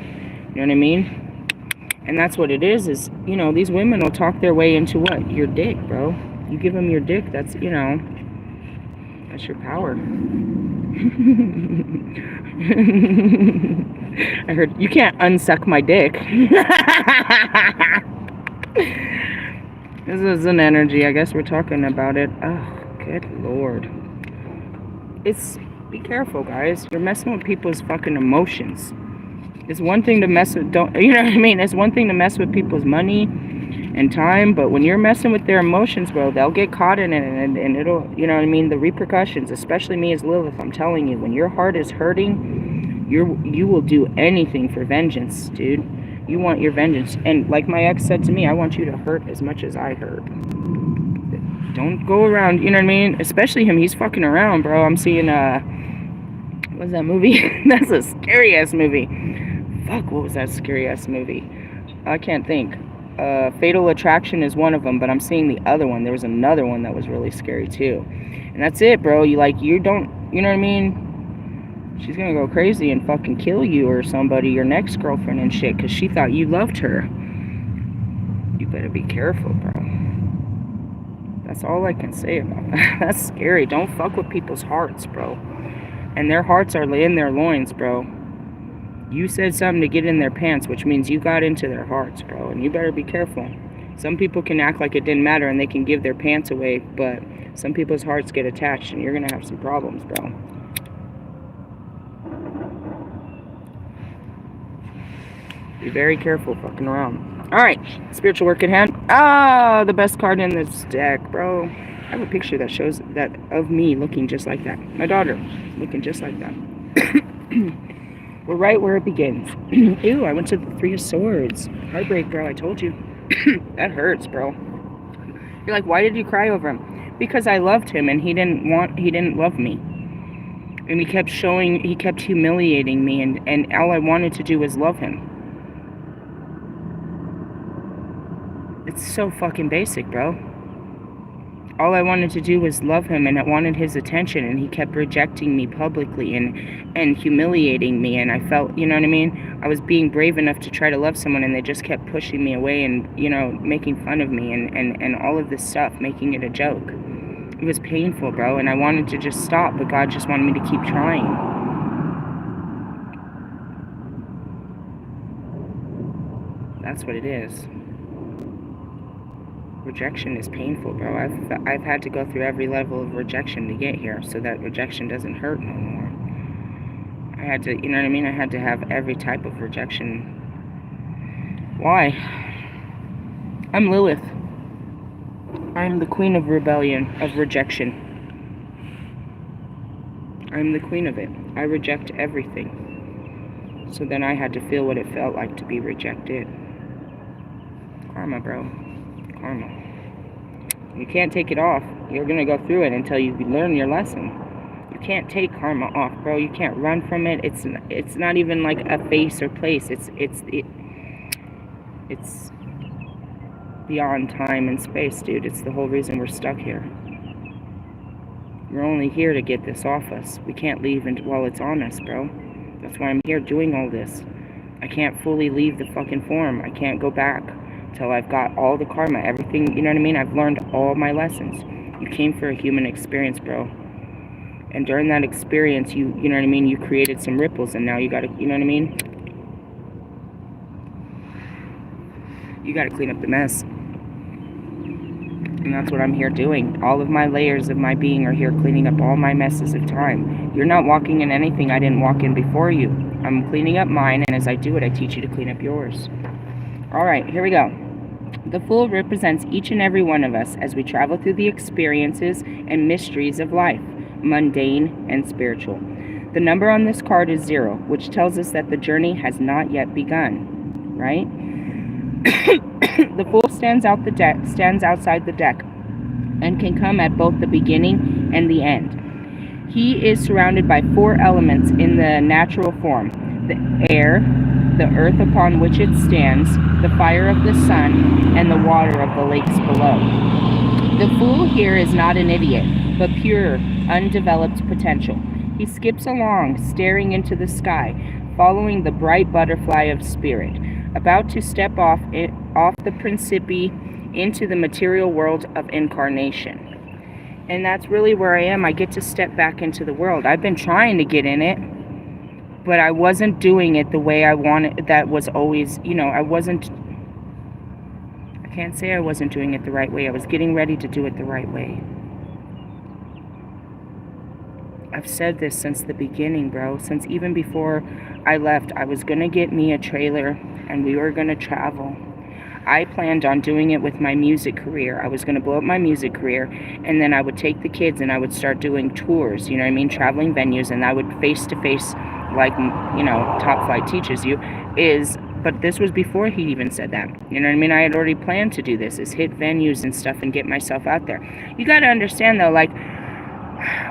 You know what I mean? And that's what it is, you know, these women will talk their way into what? Your dick, bro. You give them your dick, that's, you know, that's your power. I heard, you can't unsuck my dick. This is an energy. I guess we're talking about it. Oh, good Lord. Be careful, guys. You're messing with people's fucking emotions. It's one thing to mess with, you know what I mean? It's one thing to mess with people's money and time, but when you're messing with their emotions, bro, they'll get caught in it, and it'll, you know what I mean? The repercussions, especially me as Lilith, I'm telling you, when your heart is hurting, you will do anything for vengeance, dude. You want your vengeance. And like my ex said to me, I want you to hurt as much as I hurt. Don't go around, you know what I mean? Especially him, he's fucking around, bro. I'm seeing, what's that movie? That's a scary-ass movie. Fuck, what was that scary-ass movie? I can't think. Fatal Attraction is one of them, but I'm seeing the other one. There was another one that was really scary, too. And that's it, bro. You don't, you know what I mean? She's gonna go crazy and fucking kill you or somebody, your next girlfriend and shit, because she thought you loved her. You better be careful, bro. That's all I can say about that. That's scary. Don't fuck with people's hearts, bro. And their hearts are in their loins, bro. You said something to get in their pants, which means you got into their hearts, bro. And you better be careful. Some people can act like it didn't matter and they can give their pants away, but some people's hearts get attached and you're gonna have some problems, bro. Be very careful fucking around. Alright, spiritual work at hand. Ah, the best card in this deck, bro. I have a picture that shows that of me looking just like that. My daughter looking just like that. We're right where it begins. Ew, I went to the Three of Swords. Heartbreak, bro, I told you. That hurts, bro. You're like, why did you cry over him? Because I loved him and he didn't love me. And he kept humiliating me, and all I wanted to do was love him. It's so fucking basic, bro. All I wanted to do was love him, and I wanted his attention, and he kept rejecting me publicly and humiliating me, and I felt, you know what I mean? I was being brave enough to try to love someone, and they just kept pushing me away and, you know, making fun of me and all of this stuff, making it a joke. It was painful, bro, and I wanted to just stop, but God just wanted me to keep trying. That's what it is. Rejection is painful, bro. I've had to go through every level of rejection to get here, so that rejection doesn't hurt no more. I had to, you know what I mean? I had to have every type of rejection. Why? I'm Lilith. I'm the queen of rebellion, of rejection. I'm the queen of it. I reject everything. So then I had to feel what it felt like to be rejected. Karma, bro. Karma. You can't take it off. You're gonna go through it until you learn your lesson. You can't take karma off, bro. You can't run from it. It's not even like a face or place. It's beyond time and space, dude. It's the whole reason we're stuck here. We're only here to get this off us. We can't leave while it's on us, bro. That's why I'm here doing all this. I can't fully leave the fucking form. I can't go back till I've got all the karma, everything, you know what I mean? I've learned all my lessons. You came for a human experience, bro. And during that experience, you know what I mean? You created some ripples, and now you gotta, you know what I mean? You gotta clean up the mess. And that's what I'm here doing. All of my layers of my being are here cleaning up all my messes of time. You're not walking in anything I didn't walk in before you. I'm cleaning up mine, and as I do it, I teach you to clean up yours. Alright, here we go. The Fool represents each and every one of us as we travel through the experiences and mysteries of life, mundane and spiritual. The number on this card is 0, which tells us that the journey has not yet begun, right? The Fool stands outside the deck and can come at both the beginning and the end. He is surrounded by 4 elements in the natural form: the air, the earth upon which it stands, the fire of the sun, and the water of the lakes below. The Fool here is not an idiot, but pure, undeveloped potential. He skips along, staring into the sky, following the bright butterfly of spirit, about to step off the principi into the material world of incarnation. And that's really where I am. I get to step back into the world. I've been trying to get in it, but I wasn't doing it the way I wanted. That was always, you know, I can't say I wasn't doing it the right way. I was getting ready to do it the right way. I've said this since the beginning, bro. Since even before I left, I was going to get me a trailer and we were going to travel. I planned on doing it with my music career. I was going to blow up my music career, and then I would take the kids and I would start doing tours, you know what I mean, traveling venues, and I would face-to-face, like, you know, Top Flight teaches you, but this was before he even said that, you know what I mean? I had already planned to do this, is hit venues and stuff and get myself out there. You got to understand, though, like,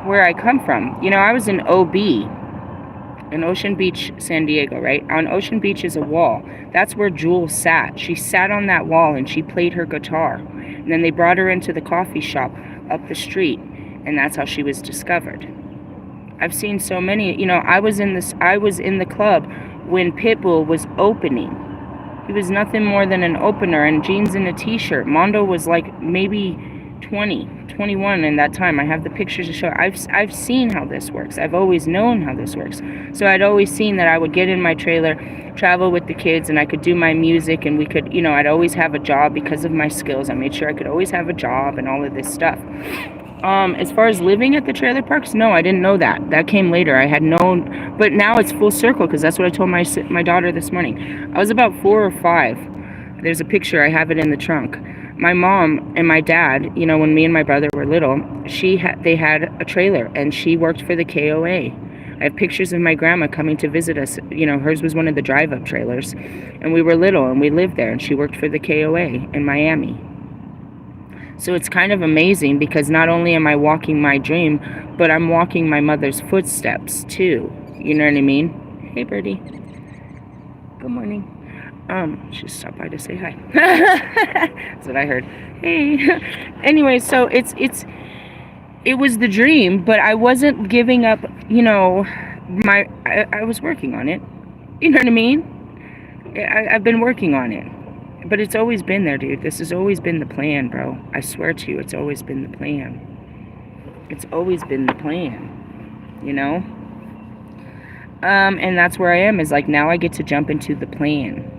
where I come from. You know, I was in OB, in Ocean Beach, San Diego, right? On Ocean Beach is a wall. That's where Jewel sat. She sat on that wall and she played her guitar. And then they brought her into the coffee shop up the street, and that's how she was discovered. I've seen so many, you know, I was in the club when Pitbull was opening. He was nothing more than an opener and jeans and a t-shirt. Mondo was like maybe 20, 21 in that time. I have the pictures to show. I've seen how this works. I've always known how this works. So I'd always seen that I would get in my trailer, travel with the kids, and I could do my music, and we could, you know, I'd always have a job because of my skills. I made sure I could always have a job and all of this stuff. As far as living at the trailer parks, no, I didn't know that. That came later. I had known, but now it's full circle, because that's what I told my daughter this morning. I was about 4 or 5. There's a picture. I have it in the trunk. My mom and my dad, you know, when me and my brother were little, they had a trailer, and she worked for the KOA. I have pictures of my grandma coming to visit us. You know, hers was one of the drive-up trailers, and we were little, and we lived there, and she worked for the KOA in Miami. So it's kind of amazing, because not only am I walking my dream, but I'm walking my mother's footsteps too. You know what I mean? Hey, birdie. Good morning. She stopped by to say hi. That's what I heard. Hey. Anyway, so it was the dream, but I wasn't giving up, you know, I was working on it. You know what I mean? I've been working on it. But it's always been there, dude. This has always been the plan, bro. I swear to you, it's always been the plan. It's always been the plan, you know? And that's where I am, is like, now I get to jump into the plan.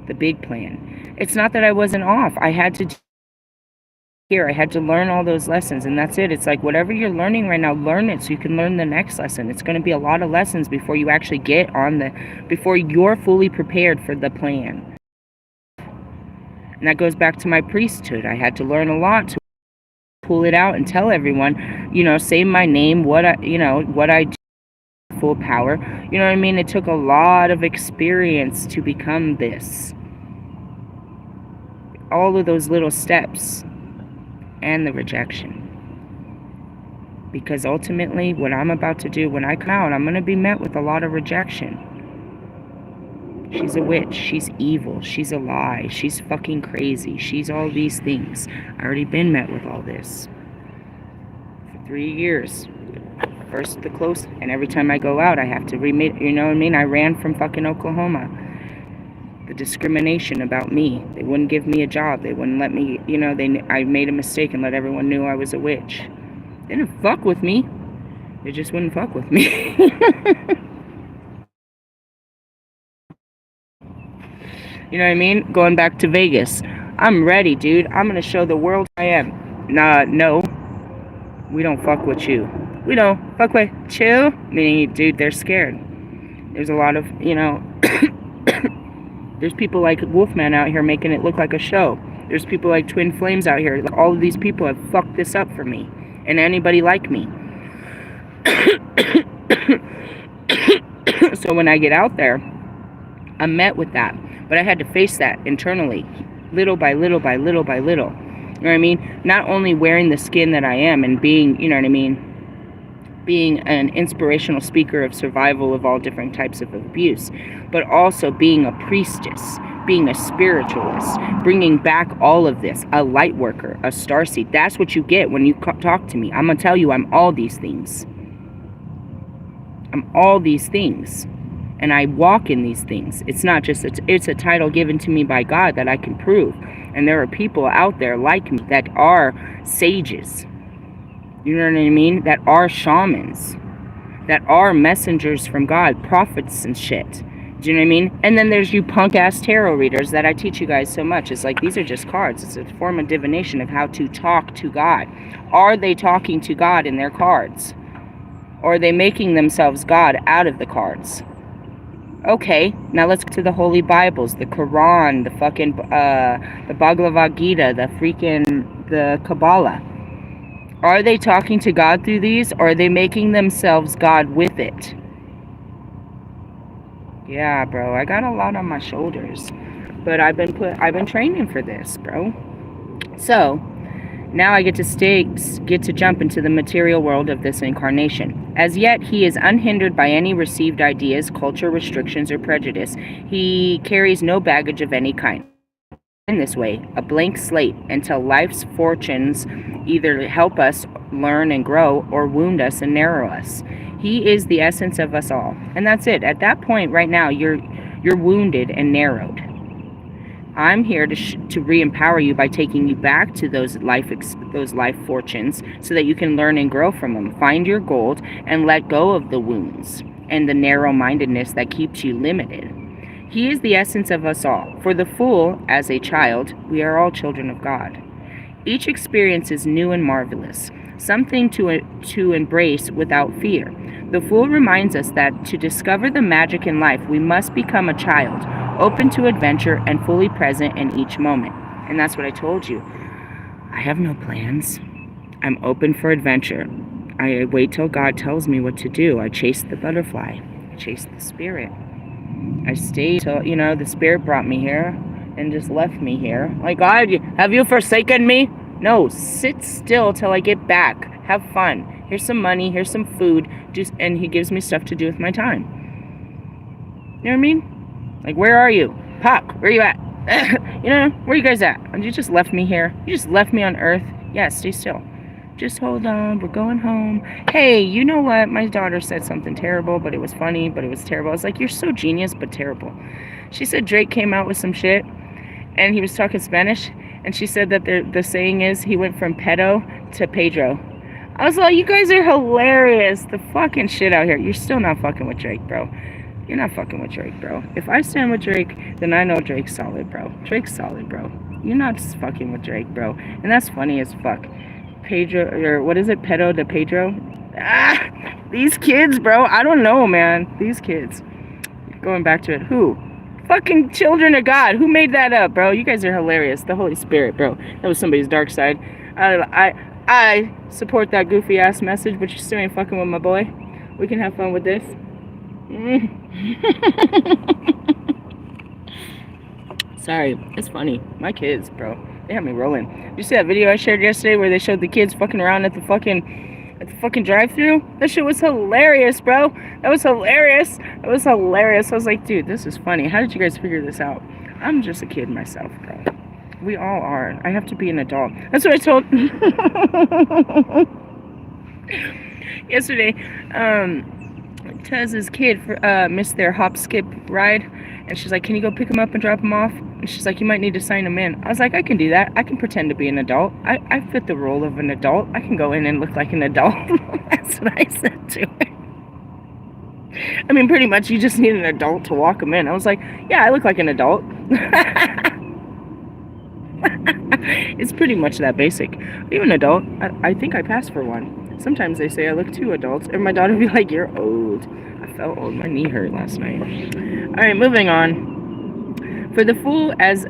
The big plan. It's not that I wasn't off. I had to here. I had to learn all those lessons, and that's it. It's like whatever you're learning right now, learn it so you can learn the next lesson. It's going to be a lot of lessons before you actually get on before you're fully prepared for the plan. And that goes back to my priesthood. I had to learn a lot to pull it out and tell everyone, say my name, what I do, full power. You know what I mean? It took a lot of experience to become this. All of those little steps and the rejection. Because ultimately, what I'm about to do when I come out, I'm going to be met with a lot of rejection. She's a witch. She's evil. She's a lie. She's fucking crazy. She's all these things. I already been met with all this. For 3 years. First the close, and every time I go out, I have to remit, you know what I mean? I ran from fucking Oklahoma. The discrimination about me. They wouldn't give me a job. They wouldn't let me, I made a mistake and let everyone know I was a witch. They didn't fuck with me. They just wouldn't fuck with me. You know what I mean? Going back to Vegas. I'm ready, dude. I'm going to show the world I am. No. We don't fuck with you. We don't fuck with you. Meaning, dude, they're scared. There's a lot of, there's people like Wolfman out here making it look like a show. There's people like Twin Flames out here. All of these people have fucked this up for me. And anybody like me. So when I get out there, I'm met with that. But I had to face that internally, little by little by little by little. You know what I mean? Not only wearing the skin that I am and being, being an inspirational speaker of survival of all different types of abuse, but also being a priestess, being a spiritualist, bringing back all of this, a light worker, a starseed. That's what you get when you talk to me. I'm going to tell you I'm all these things. I'm all these things. And I walk in these things. It's not just, it's a title given to me by God that I can prove. And there are people out there like me that are sages. You know what I mean? That are shamans. That are messengers from God, prophets and shit. Do you know what I mean? And then there's you punk-ass tarot readers that I teach you guys so much. It's like, these are just cards. It's a form of divination of how to talk to God. Are they talking to God in their cards? Or are they making themselves God out of the cards? Okay, now let's go to the Holy Bibles, the Quran, the fucking, the Bhagavad Gita, the Kabbalah. Are they talking to God through these, or are they making themselves God with it? Yeah, bro, I got a lot on my shoulders, but I've been training for this, bro. So now I get to jump into the material world of this incarnation. As yet, he is unhindered by any received ideas, culture, restrictions, or prejudice. He carries no baggage of any kind. In this way, a blank slate until life's fortunes either help us learn and grow or wound us and narrow us. He is the essence of us all. And that's it. At that point right now, you're wounded and narrowed. I'm here to re-empower you by taking you back to those life fortunes so that you can learn and grow from them. Find your gold and let go of the wounds and the narrow-mindedness that keeps you limited. He is the essence of us all. For the fool, as a child, we are all children of God. Each experience is new and marvelous, something to embrace without fear. The fool reminds us that to discover the magic in life, we must become a child, open to adventure and fully present in each moment. And that's what I told you. I have no plans. I'm open for adventure. I wait till God tells me what to do. I chase the butterfly. I chase the spirit. I stayed till, the spirit brought me here and just left me here. Like, God, have you forsaken me? No, sit still till I get back. Have fun. Here's some money. Here's some food. And he gives me stuff to do with my time. You know what I mean? Like, where are you? Pop, where are you at? Where you guys at? You just left me here. You just left me on Earth. Yeah, stay still. Just hold on. We're going home. Hey, you know what? My daughter said something terrible, but it was funny, but it was terrible. I was like, you're so genius, but terrible. She said Drake came out with some shit, and he was talking Spanish, and she said that the saying is he went from pedo to Pedro. I was like, you guys are hilarious. The fucking shit out here. You're still not fucking with Drake, bro. You're not fucking with Drake, bro. If I stand with Drake, then I know Drake's solid, bro. Drake's solid, bro. You're not just fucking with Drake, bro. And that's funny as fuck. Pedro, or what is it? Pedo de Pedro? These kids, bro. I don't know, man. These kids. Going back to it. Who? Fucking children of God. Who made that up, bro? You guys are hilarious. The Holy Spirit, bro. That was somebody's dark side. I support that goofy ass message, but you still ain't fucking with my boy. We can have fun with this. Sorry, it's funny. My kids, bro, they have me rolling. You see that video I shared yesterday where they showed the kids fucking around at the fucking drive-thru? That shit was hilarious, bro. That was hilarious. It was hilarious. I was like, dude, this is funny. How did you guys figure this out? I'm just a kid myself, bro. We all are. I have to be an adult. That's what I told yesterday. Tez's kid missed their hop skip ride, and she's like, can you go pick him up and drop him off? And she's like, you might need to sign him in. I was like, I can do that. I can pretend to be an adult. I fit the role of an adult. I can go in and look like an adult. That's what I said to her. I mean, pretty much you just need an adult to walk him in. I was like, yeah, I look like an adult. It's pretty much that basic. Are you an adult? I think I passed for one. Sometimes they say I look too adult, and my daughter would be like, you're old. I felt old. My knee hurt last night. Alright, moving on. For the fool, as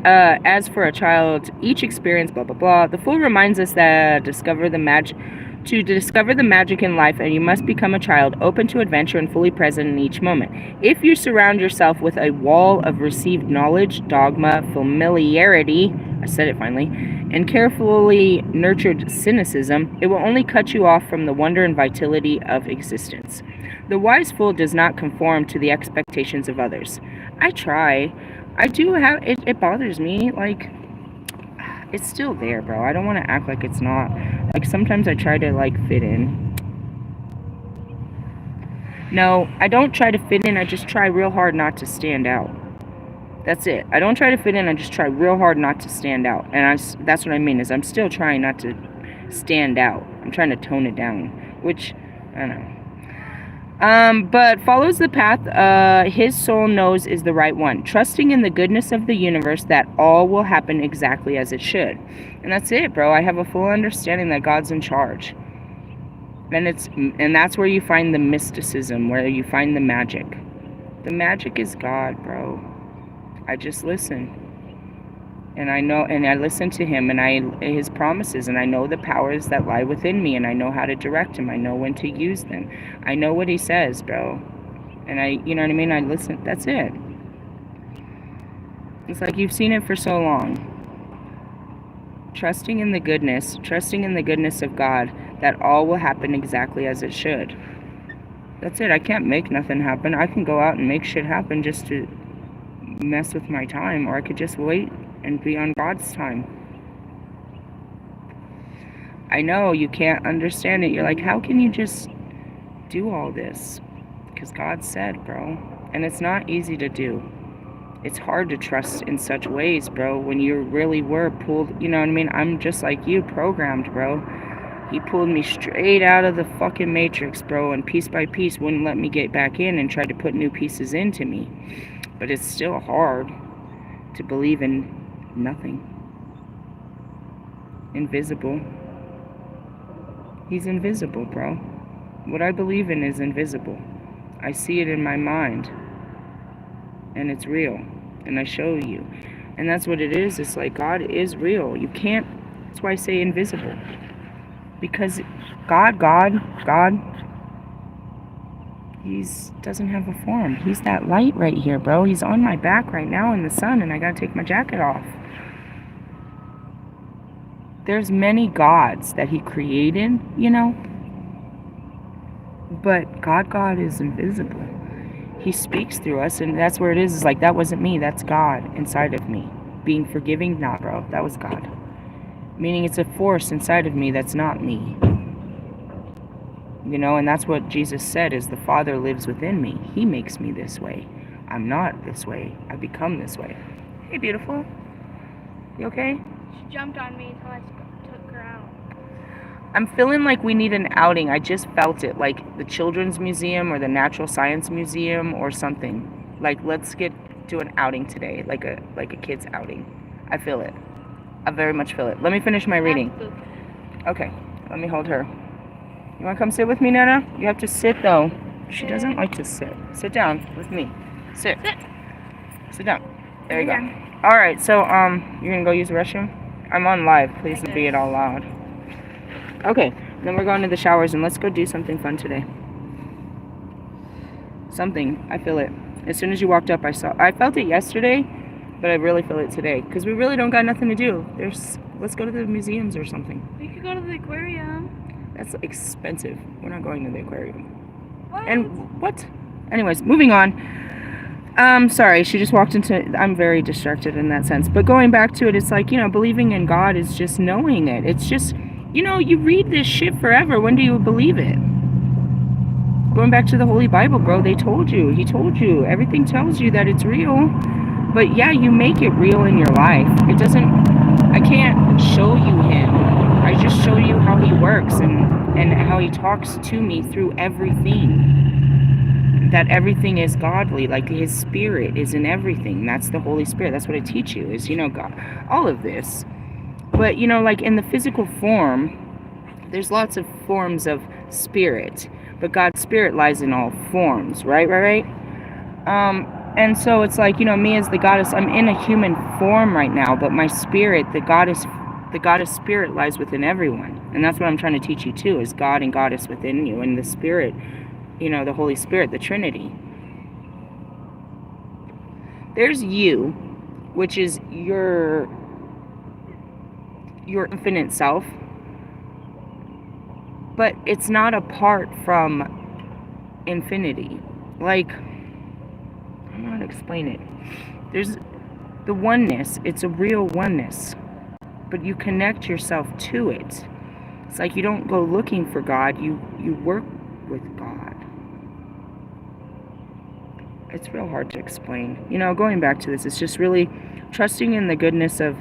for a child, each experience, blah, blah, blah. The fool reminds us that to discover the magic in life, and you must become a child, open to adventure and fully present in each moment. If you surround yourself with a wall of received knowledge, dogma, familiarity, I said it finally, and carefully nurtured cynicism, it will only cut you off from the wonder and vitality of existence. The wise fool does not conform to the expectations of others. I try. I do have, it bothers me, like, it's still there, bro. I don't want to act like it's not. Like, sometimes I try to, like, fit in. No, I don't try to fit in. I just try real hard not to stand out. That's it. I don't try to fit in. I just try real hard not to stand out. And that's what I mean, is I'm still trying not to stand out. I'm trying to tone it down, which, I don't know. But follows the path his soul knows is the right one, trusting in the goodness of the universe that all will happen exactly as it should. And that's it, bro. I have a full understanding that God's in charge. And that's where you find the mysticism, where you find the magic. The magic is God, bro. I just listen. And I know, and I listen to him and his promises, and I know the powers that lie within me, and I know how to direct him. I know when to use them. I know what he says, bro. And you know what I mean? I listen. That's it. It's like you've seen it for so long. Trusting in the goodness of God, that all will happen exactly as it should. That's it. I can't make nothing happen. I can go out and make shit happen just to mess with my time, or I could just wait and be on God's time. I know you can't understand it. You're like, how can you just do all this? Because God said, bro. And it's not easy to do. It's hard to trust in such ways, bro, when you really were pulled, you know what I mean? I'm just like you, programmed, bro. He pulled me straight out of the fucking matrix, bro, and piece by piece wouldn't let me get back in and tried to put new pieces into me. But it's still hard to believe in nothing. Invisible. He's invisible, bro. What I believe in is invisible. I see it in my mind. And it's real. And I show you. And that's what it is. It's like God is real. You can't, that's why I say invisible. Because God, he doesn't have a form. He's that light right here, bro. He's on my back right now in the sun, and I gotta take my jacket off. There's many gods that he created, you know. But God is invisible. He speaks through us, and that's where it is. It's like, that wasn't me. That's God inside of me. Being forgiving? Nah, bro. That was God. Meaning it's a force inside of me that's not me. You know, and that's what Jesus said, is the Father lives within me. He makes me this way. I'm not this way. I become this way. Hey, beautiful. You okay? She jumped on me until I took her out. I'm feeling like we need an outing. I just felt it. Like the Children's Museum or the Natural Science Museum or something. Like, let's get to an outing today. Like a kid's outing. I feel it. I very much feel it. Let me finish my reading. That's Okay, let me hold her. You want to come sit with me, Nana? You have to sit, though. She doesn't like to sit. Sit down with me. Sit. Sit down. There you go. All right, so, you're going to go use the restroom? I'm on live. Please be it all loud. Okay, then we're going to the showers, and let's go do something fun today. Something. I feel it. As soon as you walked up, I felt it yesterday, but I really feel it today. Because we really don't got nothing to do. Let's go to the museums or something. We could go to the aquarium. That's expensive. We're not going to the aquarium. What? And what? Anyways, moving on. Sorry, she just walked into... I'm very distracted in that sense. But going back to it, it's like, believing in God is just knowing it. It's just, you read this shit forever. When do you believe it? Going back to the Holy Bible, bro, they told you. He told you. Everything tells you that it's real. But yeah, you make it real in your life. It doesn't... I can't show you him. I just show you how he works and how he talks to me through everything. That everything is godly, like his spirit is in everything. That's the Holy Spirit. That's what I teach you is, God, all of this. But, like in the physical form, there's lots of forms of spirit, but God's spirit lies in all forms, right? And so it's like, me as the goddess, I'm in a human form right now, but my spirit, the goddess spirit lies within everyone. And that's what I'm trying to teach you too, is God and goddess within you, and the spirit, the Holy Spirit, the Trinity. There's you, which is your infinite self, but it's not apart from infinity. Like, I don't know how to explain it. There's the oneness. It's a real oneness, but you connect yourself to it. It's like you don't go looking for God. You work with God. It's real hard to explain. Going back to this, it's just really trusting in the goodness of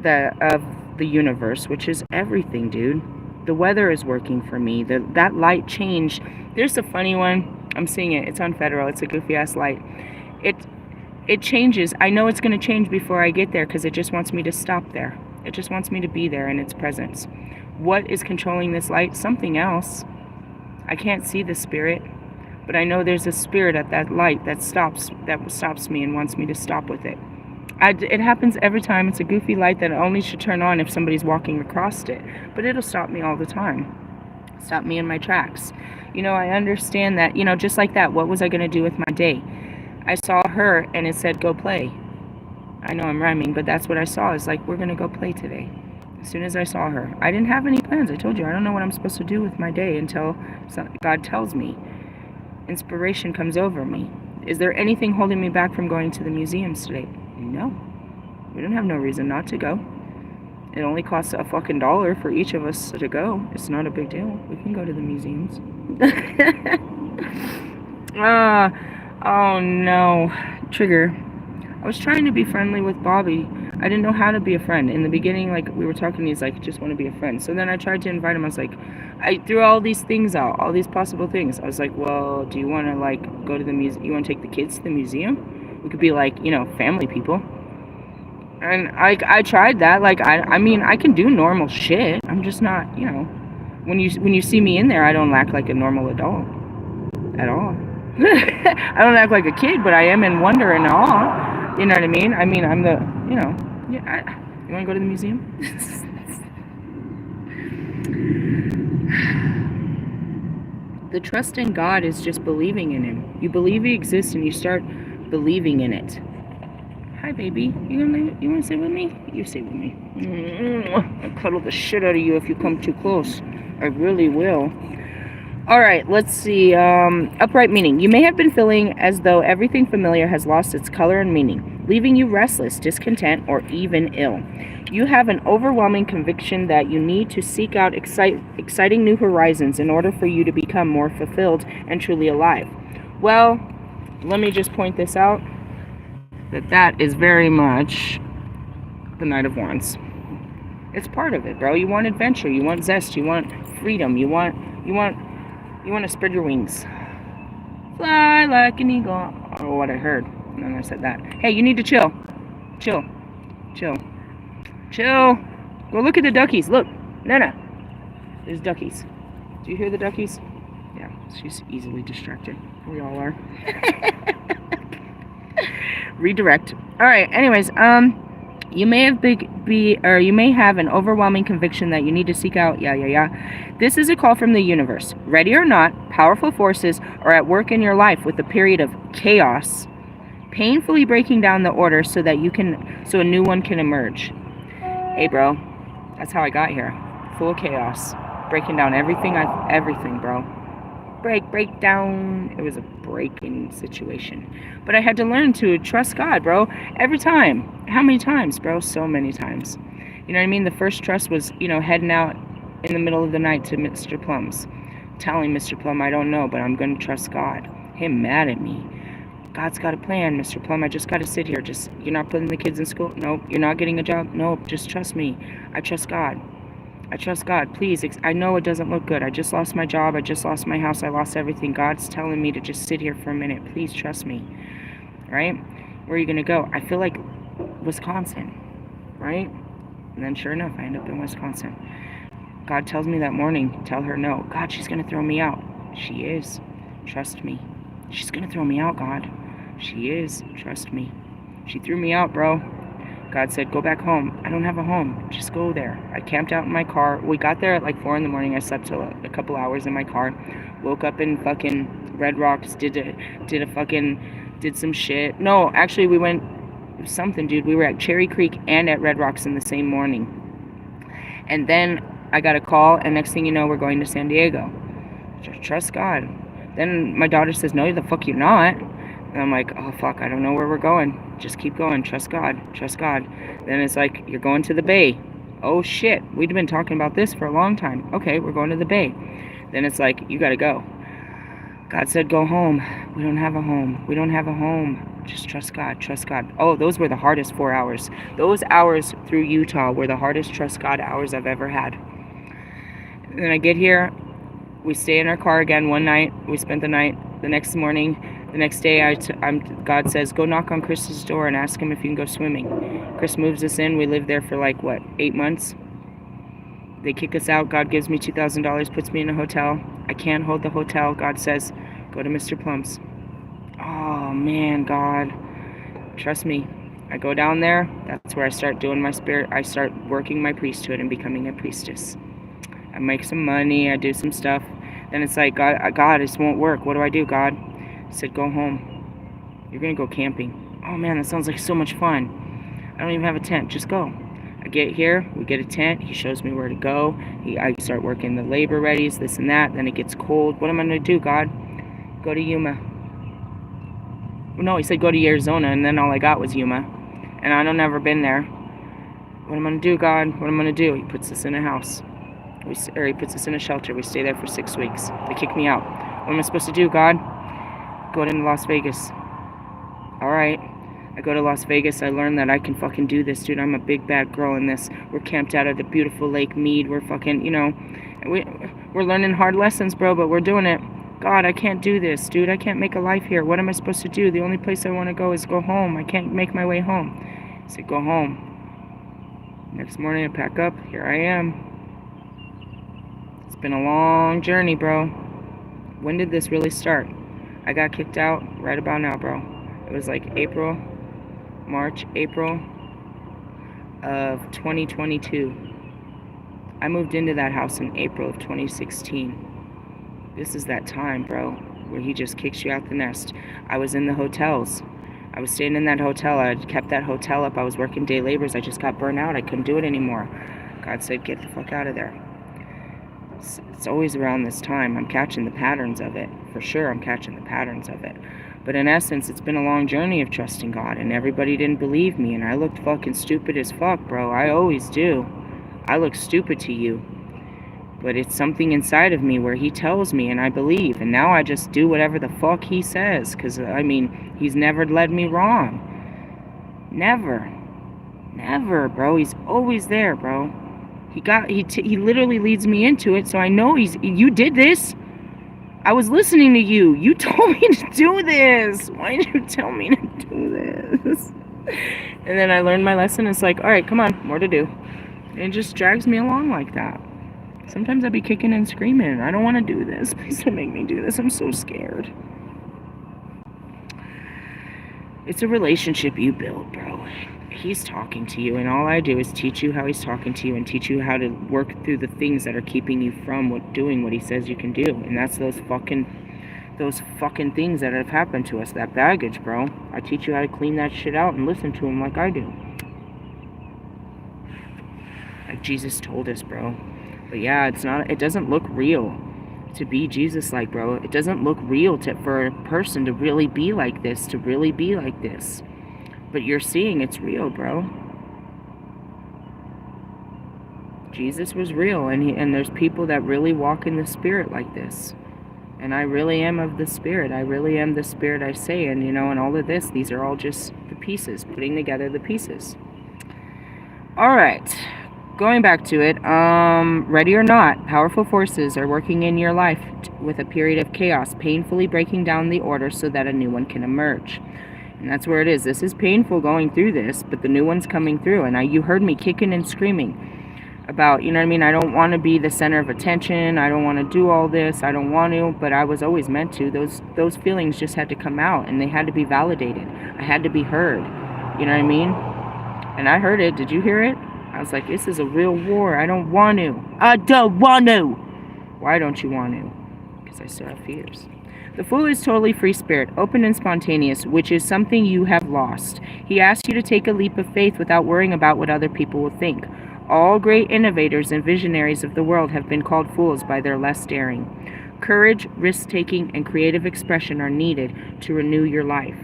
the universe, which is everything, dude. The weather is working for me. That light changed. There's a funny one. I'm seeing it. It's on Federal. It's a goofy ass light. It changes. I know it's going to change before I get there because it just wants me to stop there. It just wants me to be there in its presence. What is controlling this light? Something else. I can't see the spirit. But I know there's a spirit at that light that stops me and wants me to stop with it. It happens every time. It's a goofy light that only should turn on if somebody's walking across it. But it'll stop me all the time. Stop me in my tracks. I understand that, just like that, what was I going to do with my day? I saw her and it said, go play. I know I'm rhyming, but that's what I saw. It's like, we're going to go play today. As soon as I saw her. I didn't have any plans. I told you, I don't know what I'm supposed to do with my day until God tells me. Inspiration comes over me. Is there anything holding me back from going to the museums today? No. We don't have no reason not to go. It only costs a fucking $1 for each of us to go. It's not a big deal. We can go to the museums. Oh no. Trigger. I was trying to be friendly with Bobby. I didn't know how to be a friend. In the beginning, like, we were talking, he's like, just want to be a friend. So then I tried to invite him. I was like, I threw all these things out, all these possible things. I was like, well, do you want to, like, go to the museum? You want to take the kids to the museum? We could be, like, family people. And I tried that. Like, I mean, I can do normal shit. I'm just not, when you see me in there, I don't act like a normal adult at all. I don't act like a kid, but I am in wonder and awe. You know what I mean? I mean, I'm the, yeah, you want to go to the museum? The trust in God is just believing in him. You believe he exists and you start believing in it. Hi, baby. You want to sit with me? You sit with me. I'll cuddle the shit out of you if you come too close. I really will. All right, let's see. Upright meaning. You may have been feeling as though everything familiar has lost its color and meaning, leaving you restless, discontent, or even ill. You have an overwhelming conviction that you need to seek out exciting new horizons in order for you to become more fulfilled and truly alive. Well, let me just point this out, that is very much the Knight of Wands. It's part of it, bro. You want adventure, you want zest, you want freedom, you want to spread your wings. Fly like an eagle. Or what I heard. And then I said that. Hey, you need to chill. Chill. Chill. Go look at the duckies. Look. Nana. There's duckies. Do you hear the duckies? Yeah, she's easily distracted. We all are. Redirect. All right. Anyways, you may have an overwhelming conviction that you need to seek out. This is a call from the universe. Ready or not, powerful forces are at work in your life with a period of chaos, painfully breaking down the order so a new one can emerge. Hey, bro. That's how I got here. Full of chaos, breaking down everything, bro. Break down. It was a breaking situation. But I had to learn to trust God, bro. Every time. How many times, bro? So many times. You know what I mean? The first trust was, heading out in the middle of the night to Mr. Plum's. Telling Mr. Plum, I don't know, but I'm going to trust God. Him mad at me. God's got a plan, Mr. Plum. I just got to sit here. You're not putting the kids in school? Nope. You're not getting a job? Nope. Just trust me. I trust God. I trust God. Please, I know it doesn't look good. I just lost my job. I just lost my house. I lost everything. God's telling me to just sit here for a minute. Please trust me. Right? Where are you going to go? I feel like Wisconsin. Right? And then sure enough, I end up in Wisconsin. God tells me that morning, tell her no. God, she's going to throw me out. She is. Trust me. She's going to throw me out, God. She is. Trust me. She threw me out, bro. God said, go back home. I don't have a home. Just go there. I camped out in my car. We got there at like 4 a.m. I slept till a couple hours in my car. Woke up in fucking Red Rocks. Did some shit. No, actually we went something, dude. We were at Cherry Creek and at Red Rocks in the same morning. And then I got a call, and next thing you know, we're going to San Diego. Just trust God. Then my daughter says, no, the fuck you're not. And I'm like, oh, fuck, I don't know where we're going. Just keep going. Trust God. Trust God. Then it's like, you're going to the Bay. Oh, shit. We'd been talking about this for a long time. Okay, we're going to the Bay. Then it's like, you got to go. God said, go home. We don't have a home. We don't have a home. Just trust God. Trust God. Oh, those were the hardest 4 hours. Those hours through Utah were the hardest trust God hours I've ever had. And then I get here. We stay in our car again one night. We spent the night. The next day, God says, go knock on Chris's door and ask him if you can go swimming. Chris moves us in. We live there for 8 months. They kick us out. God gives me $2,000, puts me in a hotel. I can't hold the hotel. God says, go to Mr. Plum's. Oh, man, God. Trust me. I go down there. That's where I start doing my spirit. I start working my priesthood and becoming a priestess. I make some money. I do some stuff. Then it's like, God, this won't work. What do I do, God? I said, go home. You're going to go camping. Oh, man, that sounds like so much fun. I don't even have a tent. Just go. I get here. We get a tent. He shows me where to go. I start working the labor readies, this and that. Then it gets cold. What am I going to do, God? Go to Yuma. No, he said go to Arizona, and then all I got was Yuma. And I don't ever been there. What am I going to do, God? What am I going to do? He puts us in a house. He puts us in a shelter. We stay there for 6 weeks. They kick me out. What am I supposed to do, God? Go to Las Vegas. All right. I go to Las Vegas. I learn that I can fucking do this, dude. I'm a big bad girl in this. We're camped out at the beautiful Lake Mead. We're fucking, we're learning hard lessons, bro, but we're doing it. God, I can't do this, dude. I can't make a life here. What am I supposed to do? The only place I want to go is go home. I can't make my way home. I said, go home. Next morning, I pack up. Here I am. It's been a long journey, bro. When did this really start? I got kicked out right about now, bro. It was like April of 2022. I moved into that house in April of 2016. This is that time, bro, where he just kicks you out the nest. I was in the hotels. I was staying in that hotel. I had kept that hotel up. I was working day labors. I just got burnt out. I couldn't do it anymore. God said, get the fuck out of there. It's always around this time. I'm catching the patterns of it. For sure, I'm catching the patterns of it. But in essence, it's been a long journey of trusting God, and everybody didn't believe me, and I looked fucking stupid as fuck, bro. I always do. I look stupid to you. But it's something inside of me where he tells me, and I believe, and now I just do whatever the fuck he says, because, he's never led me wrong. Never. Never, bro. He's always there, bro. He literally leads me into it, so I know you did this. I was listening to you. You told me to do this. Why did you tell me to do this? And then I learned my lesson. It's like, all right, come on, more to do. And it just drags me along like that. Sometimes I'd be kicking and screaming. I don't want to do this. Please don't make me do this. I'm so scared. It's a relationship you build, bro. He's talking to you, and all I do is teach you how he's talking to you and teach you how to work through the things that are keeping you from doing what he says you can do. And that's those fucking things that have happened to us, that baggage, bro. I teach you how to clean that shit out and listen to him like I do. Like Jesus told us, bro. But yeah, it doesn't look real to be Jesus-like, bro. It doesn't look real for a person to really be like this, But you're seeing it's real, bro. Jesus was real, and there's people that really walk in the Spirit like this. And I really am of the Spirit. I really am the Spirit I say. And, and all of this, these are all just the pieces, putting together the pieces. All right. Going back to it, ready or not, powerful forces are working in your life with a period of chaos, painfully breaking down the order so that a new one can emerge. And that's where it is. This is painful going through this, but the new one's coming through. And you heard me kicking and screaming about, I don't want to be the center of attention. I don't want to do all this. I don't want to, but I was always meant to. Those feelings just had to come out, and they had to be validated. I had to be heard. You know what I mean? And I heard it. Did you hear it? I was like, this is a real war. I don't want to. I don't want to. Why don't you want to? Because I still have fears. The Fool is totally free spirit, open and spontaneous, which is something you have lost. He asks you to take a leap of faith without worrying about what other people will think. All great innovators and visionaries of the world have been called fools by their less daring. Courage, risk-taking, and creative expression are needed to renew your life.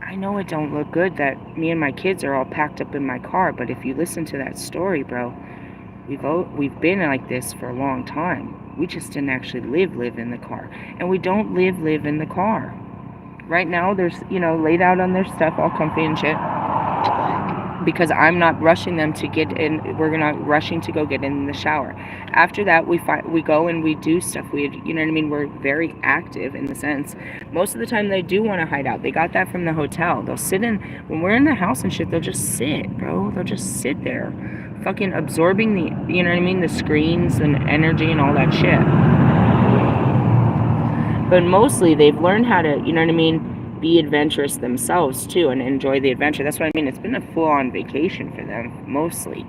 I know it don't look good that me and my kids are all packed up in my car, but if you listen to that story, bro, we've been like this for a long time. We just didn't actually live in the car. And we don't live in the car. Right now, there's, laid out on their stuff, all comfy and shit. Because I'm not rushing them to get in. We're not rushing to go get in the shower. After that, we go and we do stuff. We're very active in the sense. Most of the time, they do want to hide out. They got that from the hotel. They'll sit in, when we're in the house and shit, they'll just sit, bro. They'll just sit there, fucking absorbing the screens and energy and all that shit. But mostly, they've learned how to, be adventurous themselves too and enjoy the adventure. That's what I mean. It's been a full-on vacation for them mostly.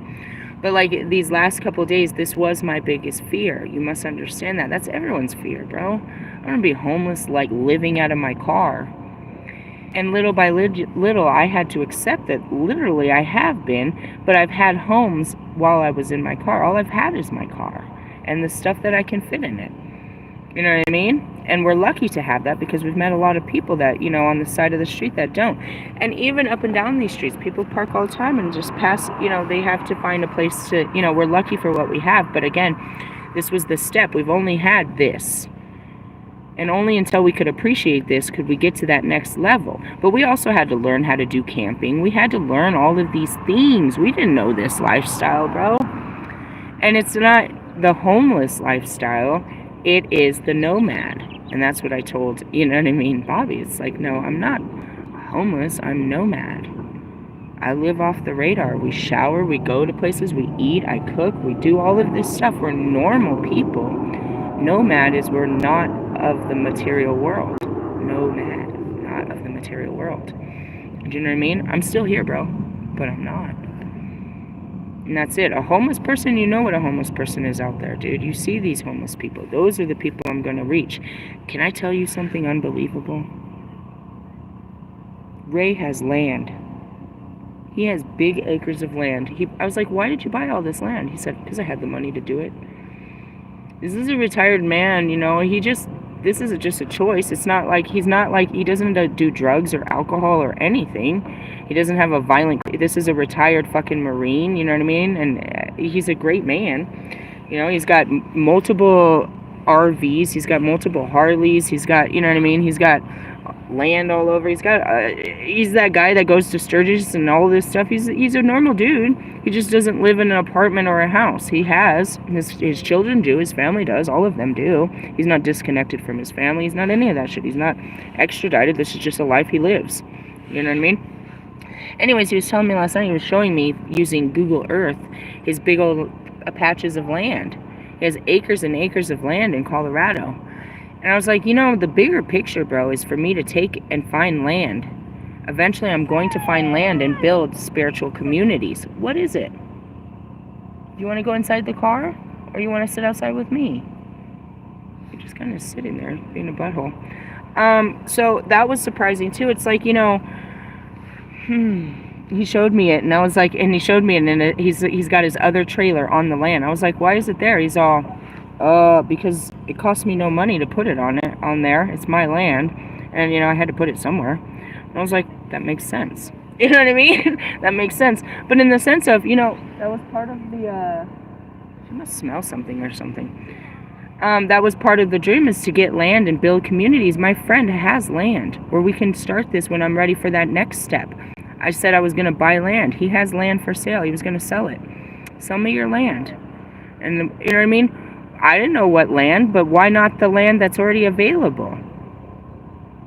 But like these last couple of days, this was my biggest fear. You must understand that. That's everyone's fear, bro. I'm gonna be homeless, like living out of my car. And little by little, I had to accept that literally I have been, but I've had homes while I was in my car. All I've had is my car and the stuff that I can fit in it. You know what I mean? And we're lucky to have that because we've met a lot of people that, on the side of the street that don't. And even up and down these streets, people park all the time and just pass, they have to find a place to, we're lucky for what we have. But again, this was the step. We've only had this. And only until we could appreciate this could we get to that next level. But we also had to learn how to do camping. We had to learn all of these things. We didn't know this lifestyle, bro. And it's not the homeless lifestyle. It is the nomad. And that's what I told, Bobby. It's like, no, I'm not homeless. I'm nomad. I live off the radar. We shower, we go to places, we eat, I cook, we do all of this stuff. We're normal people. Nomad is we're not of the material world. Nomad, not of the material world. Do you know what I mean? I'm still here, bro, but I'm not. And that's it. A homeless person, you know what a homeless person is out there, dude. You see these homeless people. Those are the people I'm going to reach. Can I tell you something unbelievable? Ray has land. He has big acres of land. I was like, why did you buy all this land? He said, because I had the money to do it. This is a retired man, this is just a choice. He's not like, he doesn't do drugs or alcohol or anything. He doesn't have a violent, this is a retired fucking Marine, you know what I mean? And he's a great man. He's got multiple RVs. He's got multiple Harleys. He's got, he's got land all over. He's that guy that goes to Sturgis and all this stuff. He's a normal dude. He just doesn't live in an apartment or a house. He has, his children do, his family does, all of them do. He's not disconnected from his family. He's not any of that shit. He's not extradited. This is just a life he lives. You know what I mean? Anyways, he was telling me last night, he was showing me using Google Earth his big old patches of land. He has acres and acres of land in Colorado. And I was like, you know, the bigger picture, bro, is for me to take and find land. Eventually, I'm going to find land and build spiritual communities. What is it? Do you want to go inside the car? Or you want to sit outside with me? You're just kind of sitting there, being a butthole. So that was surprising, too. It's like, you know, he showed me it, and I was like, and he showed me it, and he's got his other trailer on the land. I was like, why is it there? He's all, because it cost me no money to put it on there. It's my land, and you know, I had to put it somewhere. And I was like, that makes sense. You know what I mean? That makes sense. But in the sense of, you know, that was part of the, she must smell something or something. That was part of the dream, is to get land and build communities. My friend has land where we can start this when I'm ready for that next step. I said I was going to buy land. He has land for sale. He was going to sell it. Sell me your land. And you know what I mean? I didn't know what land, but why not the land that's already available?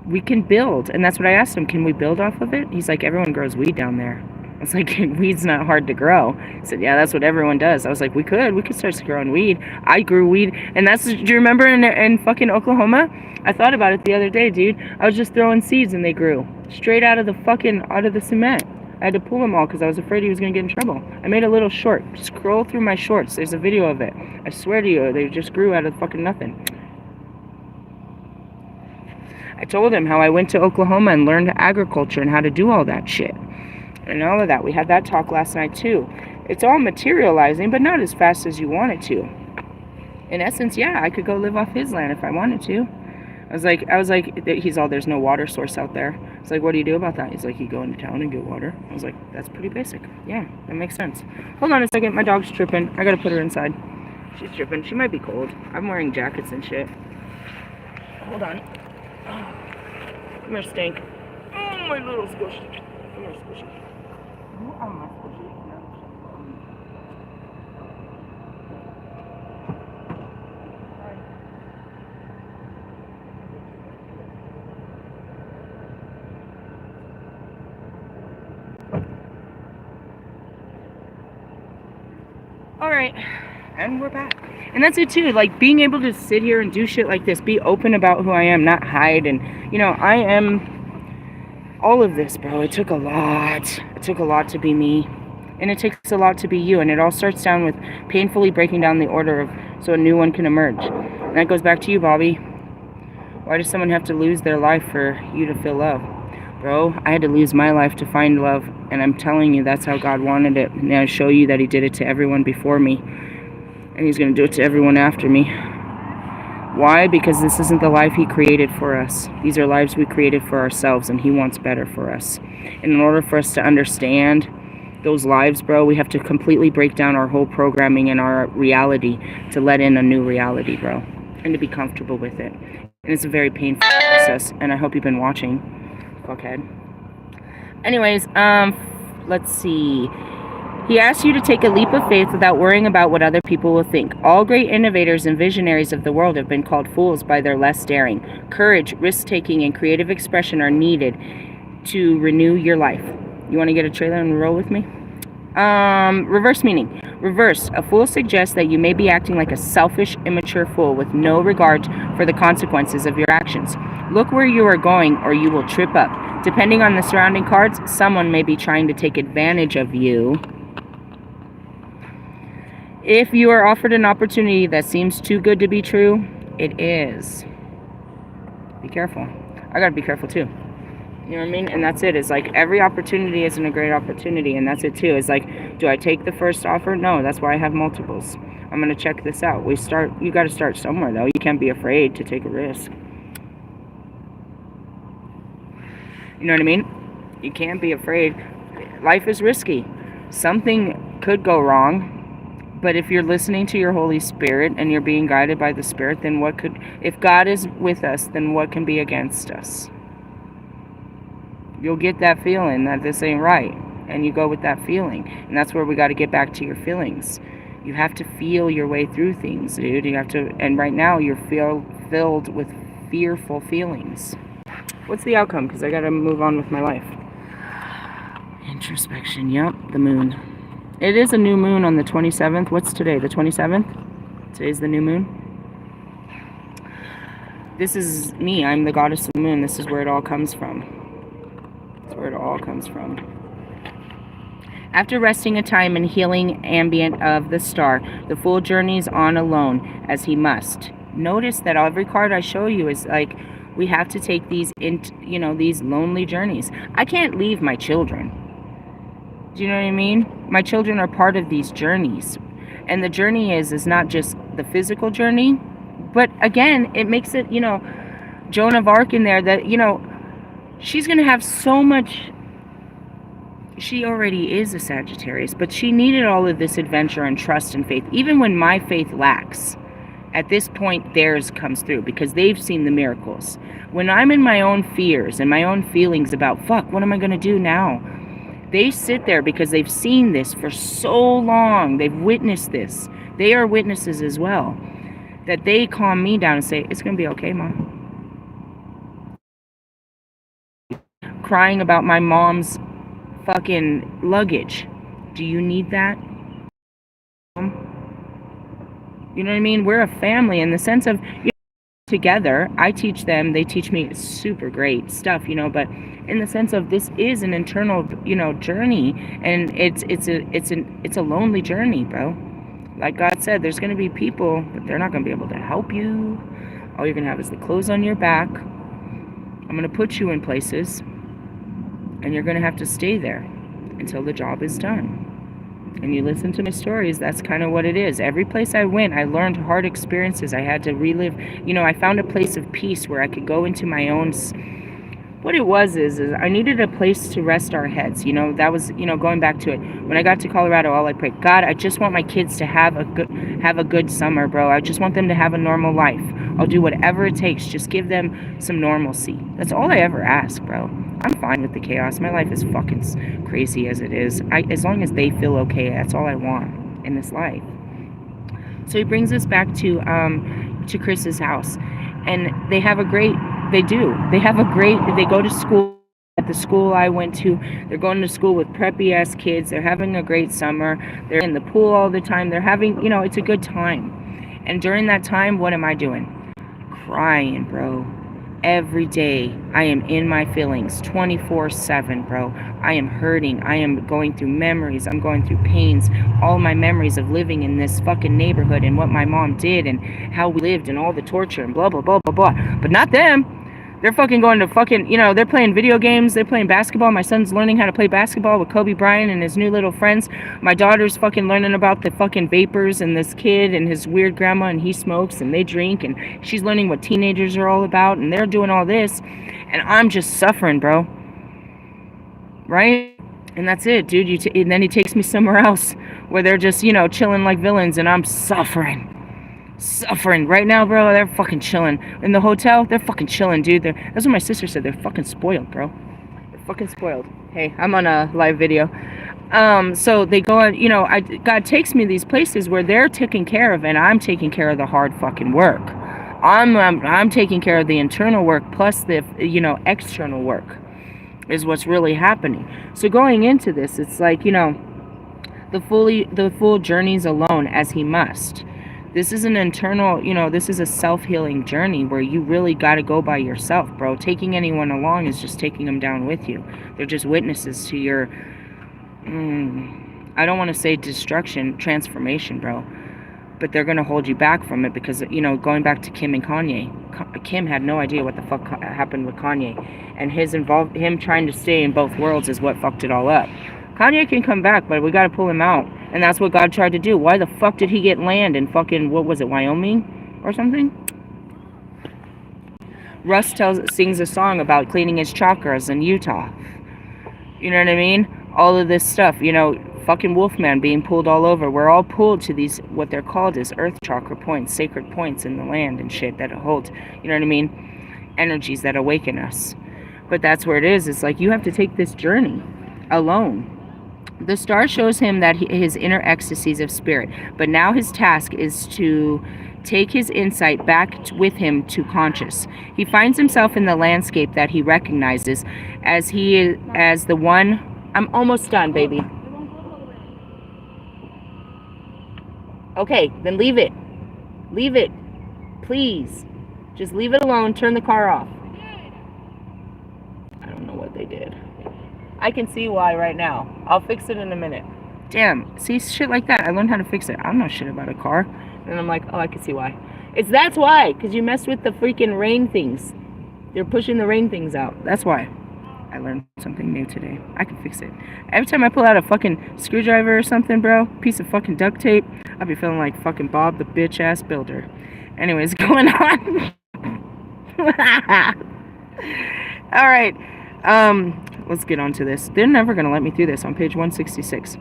We can build. And that's what I asked him. Can we build off of it? He's like, everyone grows weed down there. I was like, weed's not hard to grow. He said, yeah, that's what everyone does. I was like, we could start growing weed. I grew weed. And do you remember in fucking Oklahoma? I thought about it the other day, dude. I was just throwing seeds and they grew. Straight out of the cement. I had to pull them all because I was afraid he was going to get in trouble. I made a little short. Scroll through my shorts. There's a video of it. I swear to you, they just grew out of fucking nothing. I told him how I went to Oklahoma and learned agriculture and how to do all that shit. And all of that. We had that talk last night too. It's all materializing, but not as fast as you want it to. In essence, yeah, I could go live off his land if I wanted to. I was like, he's all, there's no water source out there. I was like, what do you do about that? He's like, you go into town and get water. I was like, that's pretty basic. Yeah, that makes sense. Hold on a second, my dog's tripping. I gotta put her inside. She's tripping. She might be cold. I'm wearing jackets and shit. Hold on. Come here, Stink. Oh, my little squishy. Come here, squishy. You are my squishy. Alright, and we're back. And that's it too, like being able to sit here and do shit like this, be open about who I am, not hide. And you know, I am all of this, bro. It took a lot. It took a lot to be me, and it takes a lot to be you. And it all starts down with painfully breaking down the order of so a new one can emerge. And that goes back to you, Bobby. Why does someone have to lose their life for you to feel love? Bro, I had to lose my life to find love, and I'm telling you, that's how God wanted it. And I show you that he did it to everyone before me, and he's going to do it to everyone after me. Why? Because this isn't the life he created for us. These are lives we created for ourselves, and he wants better for us. And in order for us to understand those lives, bro, we have to completely break down our whole programming and our reality to let in a new reality, bro, and to be comfortable with it. And it's a very painful process, and I hope you've been watching. Fuckhead. Anyways, let's see. He asks you to take a leap of faith without worrying about what other people will think. All great innovators and visionaries of the world have been called fools by their less daring. Courage, risk-taking, and creative expression are needed to renew your life. You want to get a trailer and roll with me? Reverse meaning. Reverse. A fool suggests that you may be acting like a selfish, immature fool with no regard for the consequences of your actions. Look where you are going or you will trip up. Depending on the surrounding cards, someone may be trying to take advantage of you. If you are offered an opportunity that seems too good to be true, it is. Be careful. I gotta be careful too. You know what I mean? And that's it. It's like every opportunity isn't a great opportunity, and that's it too. It's like, do I take the first offer? No, that's why I have multiples. I'm gonna check this out. You gotta start somewhere though. You can't be afraid to take a risk. You know what I mean? You can't be afraid. Life is risky. Something could go wrong, but if you're listening to your Holy Spirit and you're being guided by the Spirit, then if God is with us, then what can be against us? You'll get that feeling that this ain't right, and you go with that feeling. And that's where we got to get back to your feelings. You have to feel your way through things, dude. You have to, and right now you're filled with fearful feelings. What's the outcome? Because I got to move on with my life. Introspection, yep, the moon. It is a new moon on the 27th. What's today, the 27th? Today's the new moon. This is me. I'm the goddess of the moon. This is where it all comes from. That's where it all comes from. After resting a time in healing ambient of the star, the fool journeys on alone, as he must. Notice that every card I show you is like, we have to take these, these lonely journeys. I can't leave my children. Do you know what I mean? My children are part of these journeys. And the journey is not just the physical journey, but again, it makes it, Joan of Arc in there that, she's going to have so much. She already is a Sagittarius, but she needed all of this adventure and trust and faith. Even when my faith lacks, at this point, theirs comes through because they've seen the miracles. When I'm in my own fears and my own feelings about, fuck, what am I going to do now? They sit there because they've seen this for so long. They've witnessed this. They are witnesses as well. That they calm me down and say, it's going to be okay, Mom. Crying about my mom's fucking luggage. Do you need that? You know what I mean? We're a family in the sense of together. I teach them, they teach me super great stuff, but in the sense of this is an internal, journey, and it's a lonely journey, bro. Like God said, there's going to be people, but they're not going to be able to help you. All you're going to have is the clothes on your back. I'm going to put you in places, and you're going to have to stay there until the job is done. And you listen to my stories, that's kind of what it is. Every place I went, I learned hard experiences. I had to relive. I found a place of peace where I could go into my own. What it was is I needed a place to rest our heads. That was, going back to it. When I got to Colorado, all I prayed, God, I just want my kids to have a good summer, bro. I just want them to have a normal life. I'll do whatever it takes. Just give them some normalcy. That's all I ever ask, bro. I'm fine with the chaos. My life is fucking crazy as it is. As long as they feel okay, that's all I want in this life. So he brings us back to Chris's house, and they have a great. They go to school. At the school I went to, they're going to school with preppy ass kids. They're having a great summer. They're in the pool all the time. They're having, it's a good time. And during that time, what am I doing? Crying, bro. Every day I am in my feelings 24/7, bro. I am hurting. I am going through memories. I'm going through pains. All my memories of living in this fucking neighborhood and what my mom did and how we lived and all the torture and blah, blah, blah, blah, blah. But not them. They're fucking going to fucking, they're playing video games. They're playing basketball. My son's learning how to play basketball with Kobe Bryant and his new little friends. My daughter's fucking learning about the fucking vapors and this kid and his weird grandma, and he smokes and they drink, and she's learning what teenagers are all about, and they're doing all this. And I'm just suffering, bro. Right? And that's it, dude. And then he takes me somewhere else where they're just, chilling like villains, and I'm suffering right now, bro. They're fucking chilling in the hotel. They're fucking chilling, dude. That's what my sister said. They're fucking spoiled, bro. They're fucking spoiled. Hey, I'm on a live video. So they go on, God takes me these places where they're taken care of, and I'm taking care of the hard fucking work. I'm taking care of the internal work plus the external work is what's really happening. So going into this, it's like, the fool journeys alone as he must. This is an internal, this is a self-healing journey where you really got to go by yourself, bro. Taking anyone along is just taking them down with you. They're just witnesses to your, I don't want to say destruction, transformation, bro. But they're going to hold you back from it because, going back to Kim and Kanye. Kim had no idea what the fuck happened with Kanye. And him trying to stay in both worlds is what fucked it all up. Kanye can come back, but we got to pull him out. And that's what God tried to do. Why the fuck did he get land in fucking, what was it, Wyoming or something? Russ sings a song about cleaning his chakras in Utah. You know what I mean? All of this stuff, fucking Wolfman being pulled all over. We're all pulled to these, what they're called is earth chakra points, sacred points in the land and shit that hold, you know what I mean? Energies that awaken us. But that's where it is. It's like you have to take this journey alone. The star shows him that his inner ecstasies of spirit, but now his task is to take his insight back with him to conscious. He finds himself in the landscape that he recognizes as the one I'm almost done, baby. It won't go all the way. Okay, then leave it. Leave it. Please. Just leave it alone. Turn the car off. I don't know what they did. I can see why right now. I'll fix it in a minute. Damn. See, shit like that. I learned how to fix it. I don't know shit about a car. And I'm like, oh, I can see why. That's why. Because you messed with the freaking rain things. They're pushing the rain things out. That's why. I learned something new today. I can fix it. Every time I pull out a fucking screwdriver or something, bro, piece of fucking duct tape, I'll be feeling like fucking Bob the bitch ass builder. Anyways, going on. Alright. Let's get on to this. They're never gonna let me through this on page 166.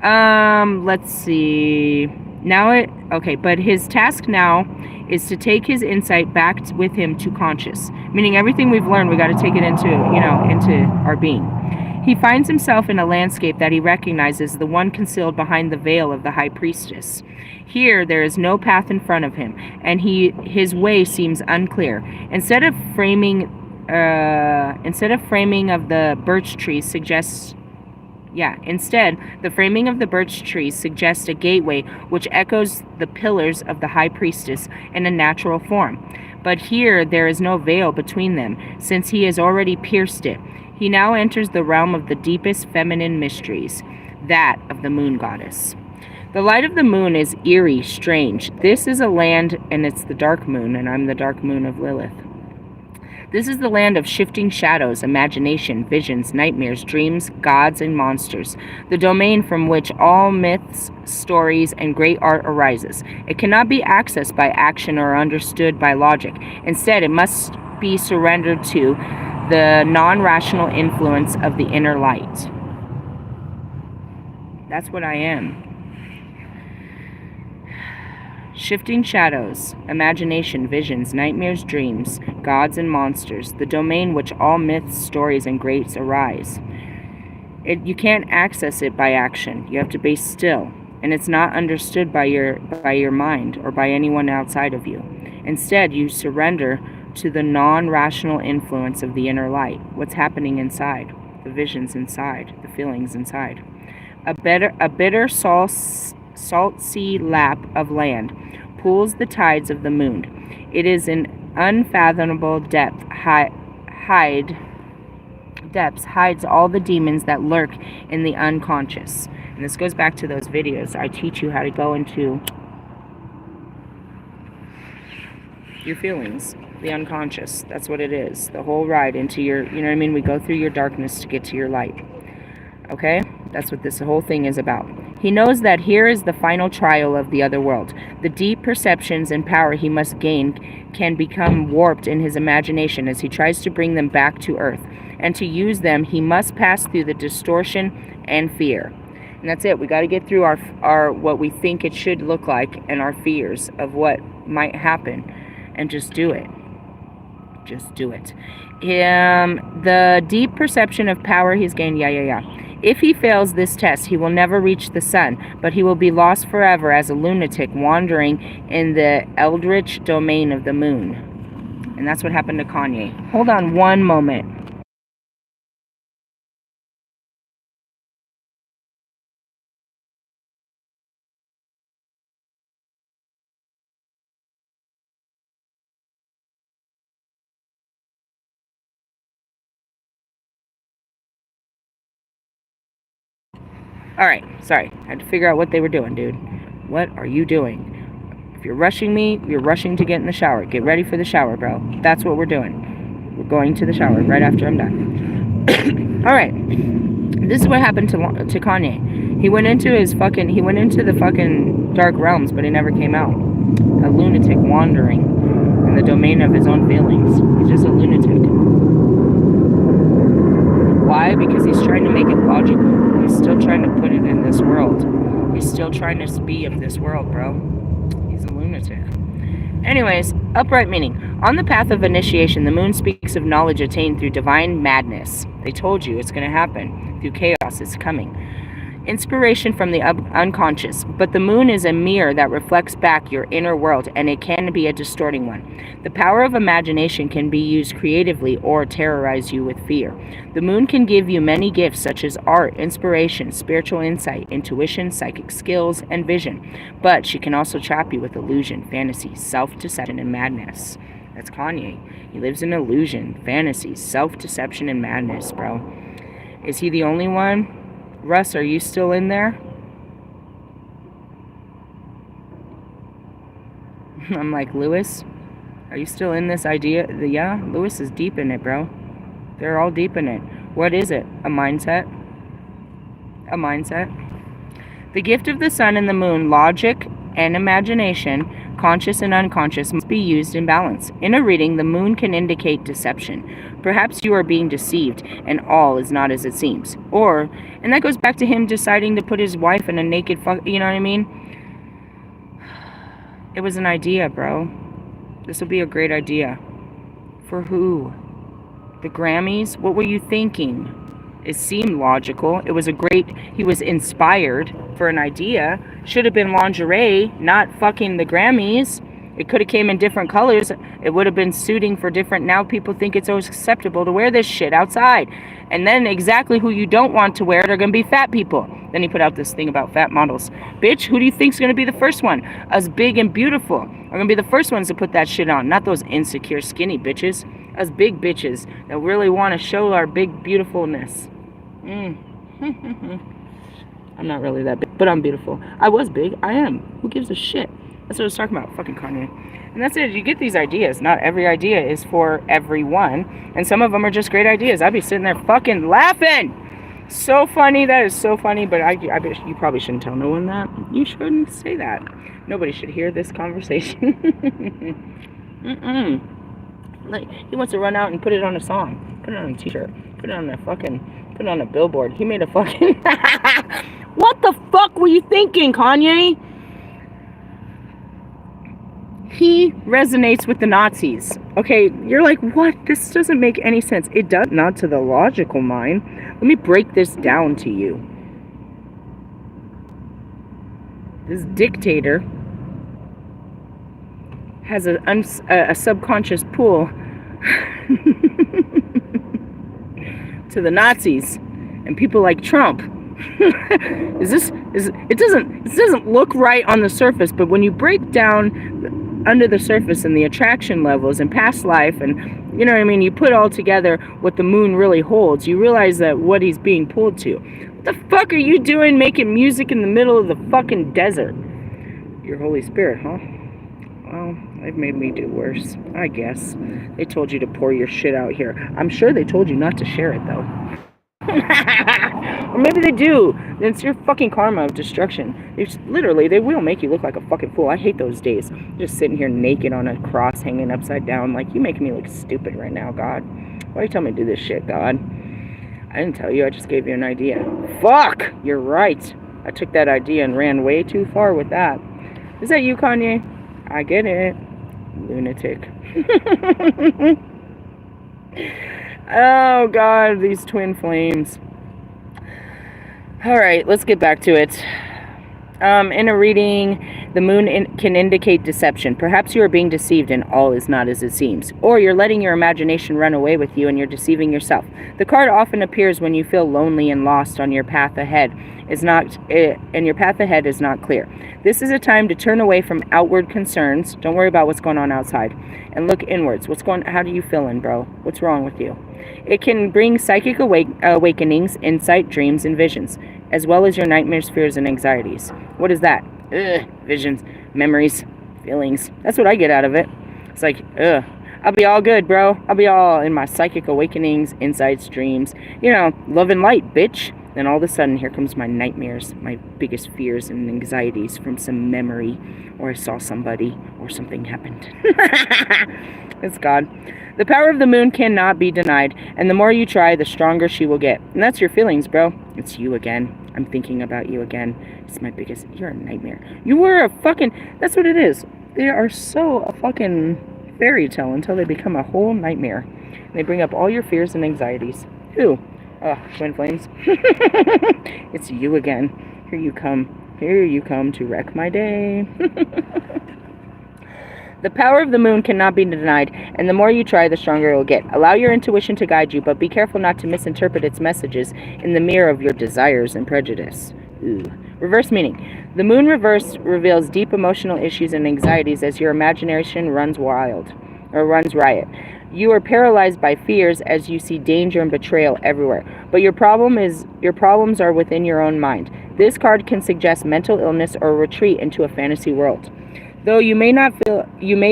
Let's see. But his task now is to take his insight back with him to conscious, meaning everything we've learned, we got to take it into our being. He finds himself in a landscape that he recognizes, the one concealed behind the veil of the High Priestess. Here, there is no path in front of him, and his way seems unclear. Instead of framing of the birch tree suggests Instead, the framing of the birch trees suggests a gateway which echoes the pillars of the High Priestess in a natural form. But here there is no veil between them, since he has already pierced it. He now enters the realm of the deepest feminine mysteries, that of the moon goddess. The light of the moon is eerie, strange. This is a land, and it's the dark moon, and I'm the dark moon of Lilith. This is the land of shifting shadows, imagination, visions, nightmares, dreams, gods, and monsters, the domain from which all myths, stories, and great art arises. It cannot be accessed by action or understood by logic. Instead, it must be surrendered to the non-rational influence of the inner light. That's what I am. Shifting shadows, imagination, visions, nightmares, dreams, gods, and monsters, the domain which all myths, stories, and greats arise. You can't access it by action. You have to be still, and it's not understood by your mind or by anyone outside of you. Instead, you surrender to the non-rational influence of the inner light, what's happening inside, the visions inside, the feelings inside. A bitter salt sea lap of land pools the tides of the moon. It is an unfathomable depths hides all the demons that lurk in the unconscious. And this goes back to those videos. I teach you how to go into your feelings, the unconscious. That's what it is. The whole ride into your, we go through your darkness to get to your light. Okay? That's what this whole thing is about. He knows that here is the final trial of the other world. The deep perceptions and power he must gain can become warped in his imagination as he tries to bring them back to earth. And to use them, he must pass through the distortion and fear. And that's it. We got to get through our what we think it should look like and our fears of what might happen, and just do it. Just do it. The deep perception of power he's gained. If he fails this test, he will never reach the sun, but he will be lost forever as a lunatic wandering in the eldritch domain of the moon. And that's what happened to Kanye. Hold on one moment. Alright, sorry. I had to figure out what they were doing, dude. What are you doing? If you're rushing me, you're rushing to get in the shower. Get ready for the shower, bro. That's what we're doing. We're going to the shower right after I'm done. Alright. This is what happened to Kanye. He went into the fucking dark realms, but he never came out. A lunatic wandering in the domain of his own feelings. He's just a lunatic. Why? Because he's trying to make it logical. He's still trying to put it in this world. He's still trying to be of this world, bro. He's a lunatic. Anyways, upright meaning. On the path of initiation, the moon speaks of knowledge attained through divine madness. They told you it's going to happen. Through chaos, it's coming. inspiration from the unconscious, but the moon is a mirror that reflects back your inner world, and it can be a distorting one. The power of imagination can be used creatively or terrorize you with fear. The moon can give you many gifts such as art, inspiration, spiritual insight, intuition, psychic skills, and vision, but she can also trap you with illusion, fantasy, self-deception, and madness. That's Kanye. He lives in illusion, fantasy, self-deception, and madness, bro. Is he the only one? Russ, are you still in there? I'm like, Lewis, are you still in this idea? Yeah, Lewis is deep in it, bro. They're all deep in it. What is it? A mindset? A mindset? The gift of the sun and the moon, logic and imagination, conscious and unconscious, must be used in balance. In a reading, the moon can indicate deception. Perhaps you are being deceived and all is not as it seems. Or, and that goes back to him deciding to put his wife in a naked fuck, you know what I mean? It was an idea, bro. This will be a great idea. For who? The Grammys? What were you thinking? It seemed logical. It was he was inspired for an idea. Should have been lingerie, not fucking the Grammys. It could have came in different colors. It would have been suiting for different. Now people think it's always acceptable to wear this shit outside. And then exactly who you don't want to wear it are going to be fat people. Then he put out this thing about fat models. Bitch, who do you think's going to be the first one? Us big and beautiful are going to be the first ones to put that shit on. Not those insecure skinny bitches. Us big bitches that really want to show our big beautifulness. I'm not really that big, but I'm beautiful. I was big. I am. Who gives a shit? That's what I was talking about. Fucking Kanye. And that's it. You get these ideas. Not every idea is for everyone. And some of them are just great ideas. I'd be sitting there fucking laughing. So funny. That is so funny. But I bet you probably shouldn't tell no one that. You shouldn't say that. Nobody should hear this conversation. Like, he wants to run out and put it on a song. Put it on a t-shirt. Put it on a billboard. He made a fucking... What the fuck were you thinking, Kanye? He resonates with the Nazis. Okay, you're like, what? This doesn't make any sense. It does not to the logical mind. Let me break this down to you. This dictator has a subconscious pull to the Nazis and people like Trump. It doesn't look right on the surface, but when you break down under the surface and the attraction levels and past life and, you know what I mean, you put all together what the moon really holds, you realize that what he's being pulled to. What the fuck are you doing making music in the middle of the fucking desert? Your Holy Spirit, huh? Well, they've made me do worse, I guess. They told you to pour your shit out here. I'm sure they told you not to share it, though. Or maybe they do. It's your fucking karma of destruction. Literally, they will make you look like a fucking fool. I hate those days. Just sitting here naked on a cross hanging upside down. Like, you making me look stupid right now, God. Why are you telling me to do this shit, God? I didn't tell you. I just gave you an idea. Fuck! You're right. I took that idea and ran way too far with that. Is that you, Kanye? I get it. Lunatic. Oh, God, these twin flames. All right, let's get back to it. In a reading, the moon can indicate deception. Perhaps you are being deceived and all is not as it seems. Or you're letting your imagination run away with you and you're deceiving yourself. The card often appears when you feel lonely and lost on your path ahead. And your path ahead is not clear. This is a time to turn away from outward concerns. Don't worry about what's going on outside. And look inwards. How do you feeling, bro? What's wrong with you? It can bring psychic awakenings, insight, dreams, and visions, as well as your nightmares, fears, and anxieties. What is that? Visions, memories, feelings. That's what I get out of it. It's like, I'll be all good, bro. I'll be all in my psychic awakenings, insights, dreams. You know, love and light, bitch. Then all of a sudden, here comes my nightmares, my biggest fears and anxieties from some memory, or I saw somebody, or something happened. It's God. The power of the moon cannot be denied, and the more you try, the stronger she will get. And that's your feelings, bro. It's you again. I'm thinking about you again. It's my biggest... You're a nightmare. You were a fucking... That's what it is. They are so a fucking fairy tale until they become a whole nightmare. And they bring up all your fears and anxieties. Who? Oh, twin flames. It's you again. Here you come. Here you come to wreck my day. The power of the moon cannot be denied, and the more you try, the stronger it will get. Allow your intuition to guide you, but be careful not to misinterpret its messages in the mirror of your desires and prejudice. Ooh. Reverse meaning. The moon reverse reveals deep emotional issues and anxieties as your imagination runs wild, or runs riot. You are paralyzed by fears as you see danger and betrayal everywhere. But your problems are within your own mind. This card can suggest mental illness or retreat into a fantasy world. Though you may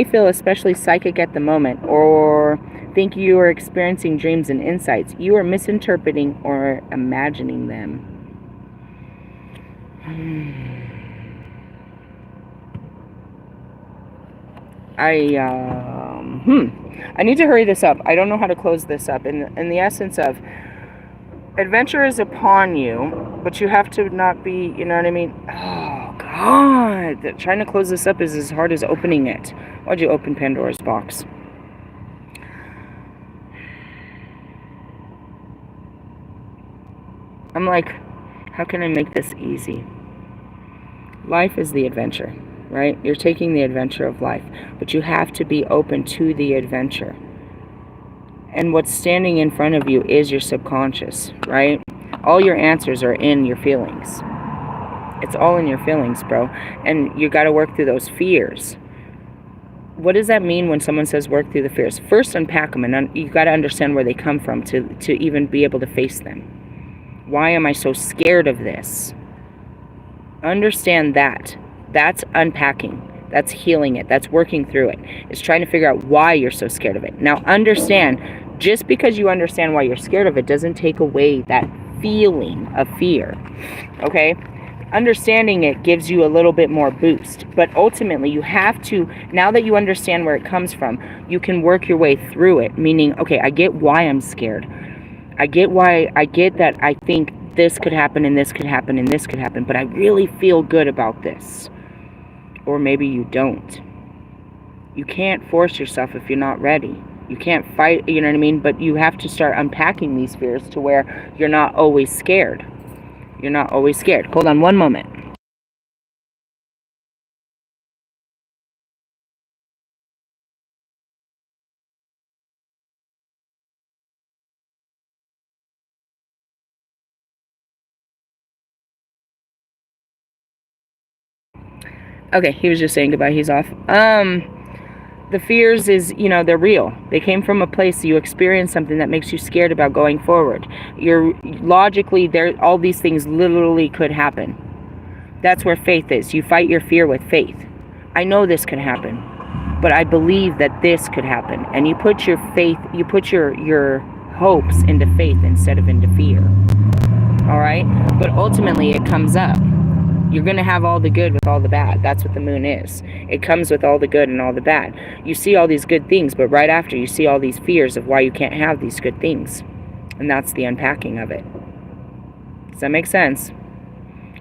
feel especially psychic at the moment, or think you are experiencing dreams and insights, you are misinterpreting or imagining them. I need to hurry this up. I don't know how to close this up. In the essence of, adventure is upon you, but you have to not be, you know what I mean? Oh, God. Trying to close this up is as hard as opening it. Why'd you open Pandora's box? I'm like, how can I make this easy? Life is the adventure, right? You're taking the adventure of life, but you have to be open to the adventure. And what's standing in front of you is your subconscious, right? All your answers are in your feelings. It's all in your feelings, bro. And you got to work through those fears. What does that mean when someone says work through the fears? First, unpack them, and you got to understand where they come from to even be able to face them. Why am I so scared of this? Understand that. That's unpacking. That's healing it. That's working through it. It's trying to figure out why you're so scared of it. Now, understand, just because you understand why you're scared of it doesn't take away that feeling of fear. Okay? Understanding it gives you a little bit more boost. But ultimately, you have to, now that you understand where it comes from, you can work your way through it. Meaning, okay, I get why I'm scared. I get that I think this could happen and this could happen and this could happen, but I really feel good about this. Or maybe you don't. You can't force yourself if you're not ready. You can't fight, you know what I mean? But you have to start unpacking these fears to where you're not always scared. You're not always scared. Hold on one moment. Okay, he was just saying goodbye. He's off. The fears is, they're real. They came from a place you experience something that makes you scared about going forward. You're logically there. All these things literally could happen. That's where faith is. You fight your fear with faith. I know this could happen, but I believe that this could happen. And you put your faith, you put your hopes into faith instead of into fear. All right? But ultimately, it comes up. You're going to have all the good with all the bad. That's what the moon is. It comes with all the good and all the bad. You see all these good things, but right after you see all these fears of why you can't have these good things. And that's the unpacking of it. Does that make sense?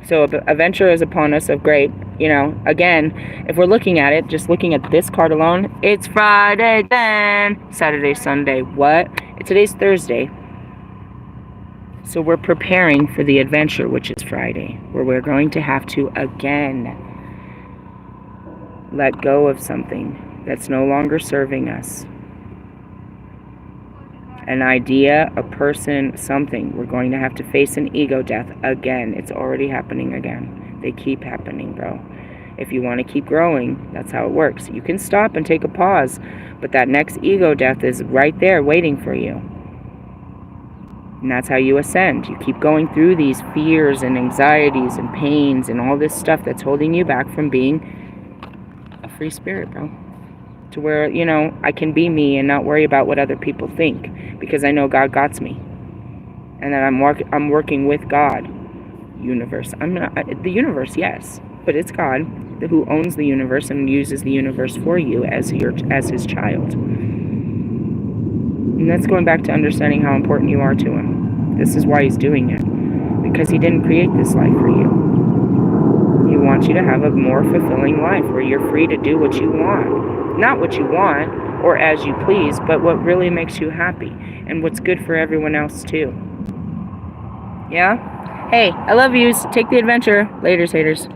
So adventure is upon us of great, again, if we're looking at it, just looking at this card alone, it's Friday then, Saturday, Sunday, what? Today's Thursday. So we're preparing for the adventure, which is Friday, where we're going to have to, again, let go of something that's no longer serving us. An idea, a person, something. We're going to have to face an ego death again. It's already happening again. They keep happening, bro. If you want to keep growing, that's how it works. You can stop and take a pause, but that next ego death is right there waiting for you. And that's how you ascend. You keep going through these fears and anxieties and pains and all this stuff that's holding you back from being a free spirit, bro. To where, I can be me and not worry about what other people think, because I know God got me. And that I'm working with God. Universe. I'm not the universe, yes, but it's God who owns the universe and uses the universe for you as his child. And that's going back to understanding how important you are to him. This is why he's doing it. Because he didn't create this life for you. He wants you to have a more fulfilling life where you're free to do what you want. Not what you want or as you please, but what really makes you happy and what's good for everyone else too. Yeah? Hey, I love yous. Take the adventure. Laters, haters.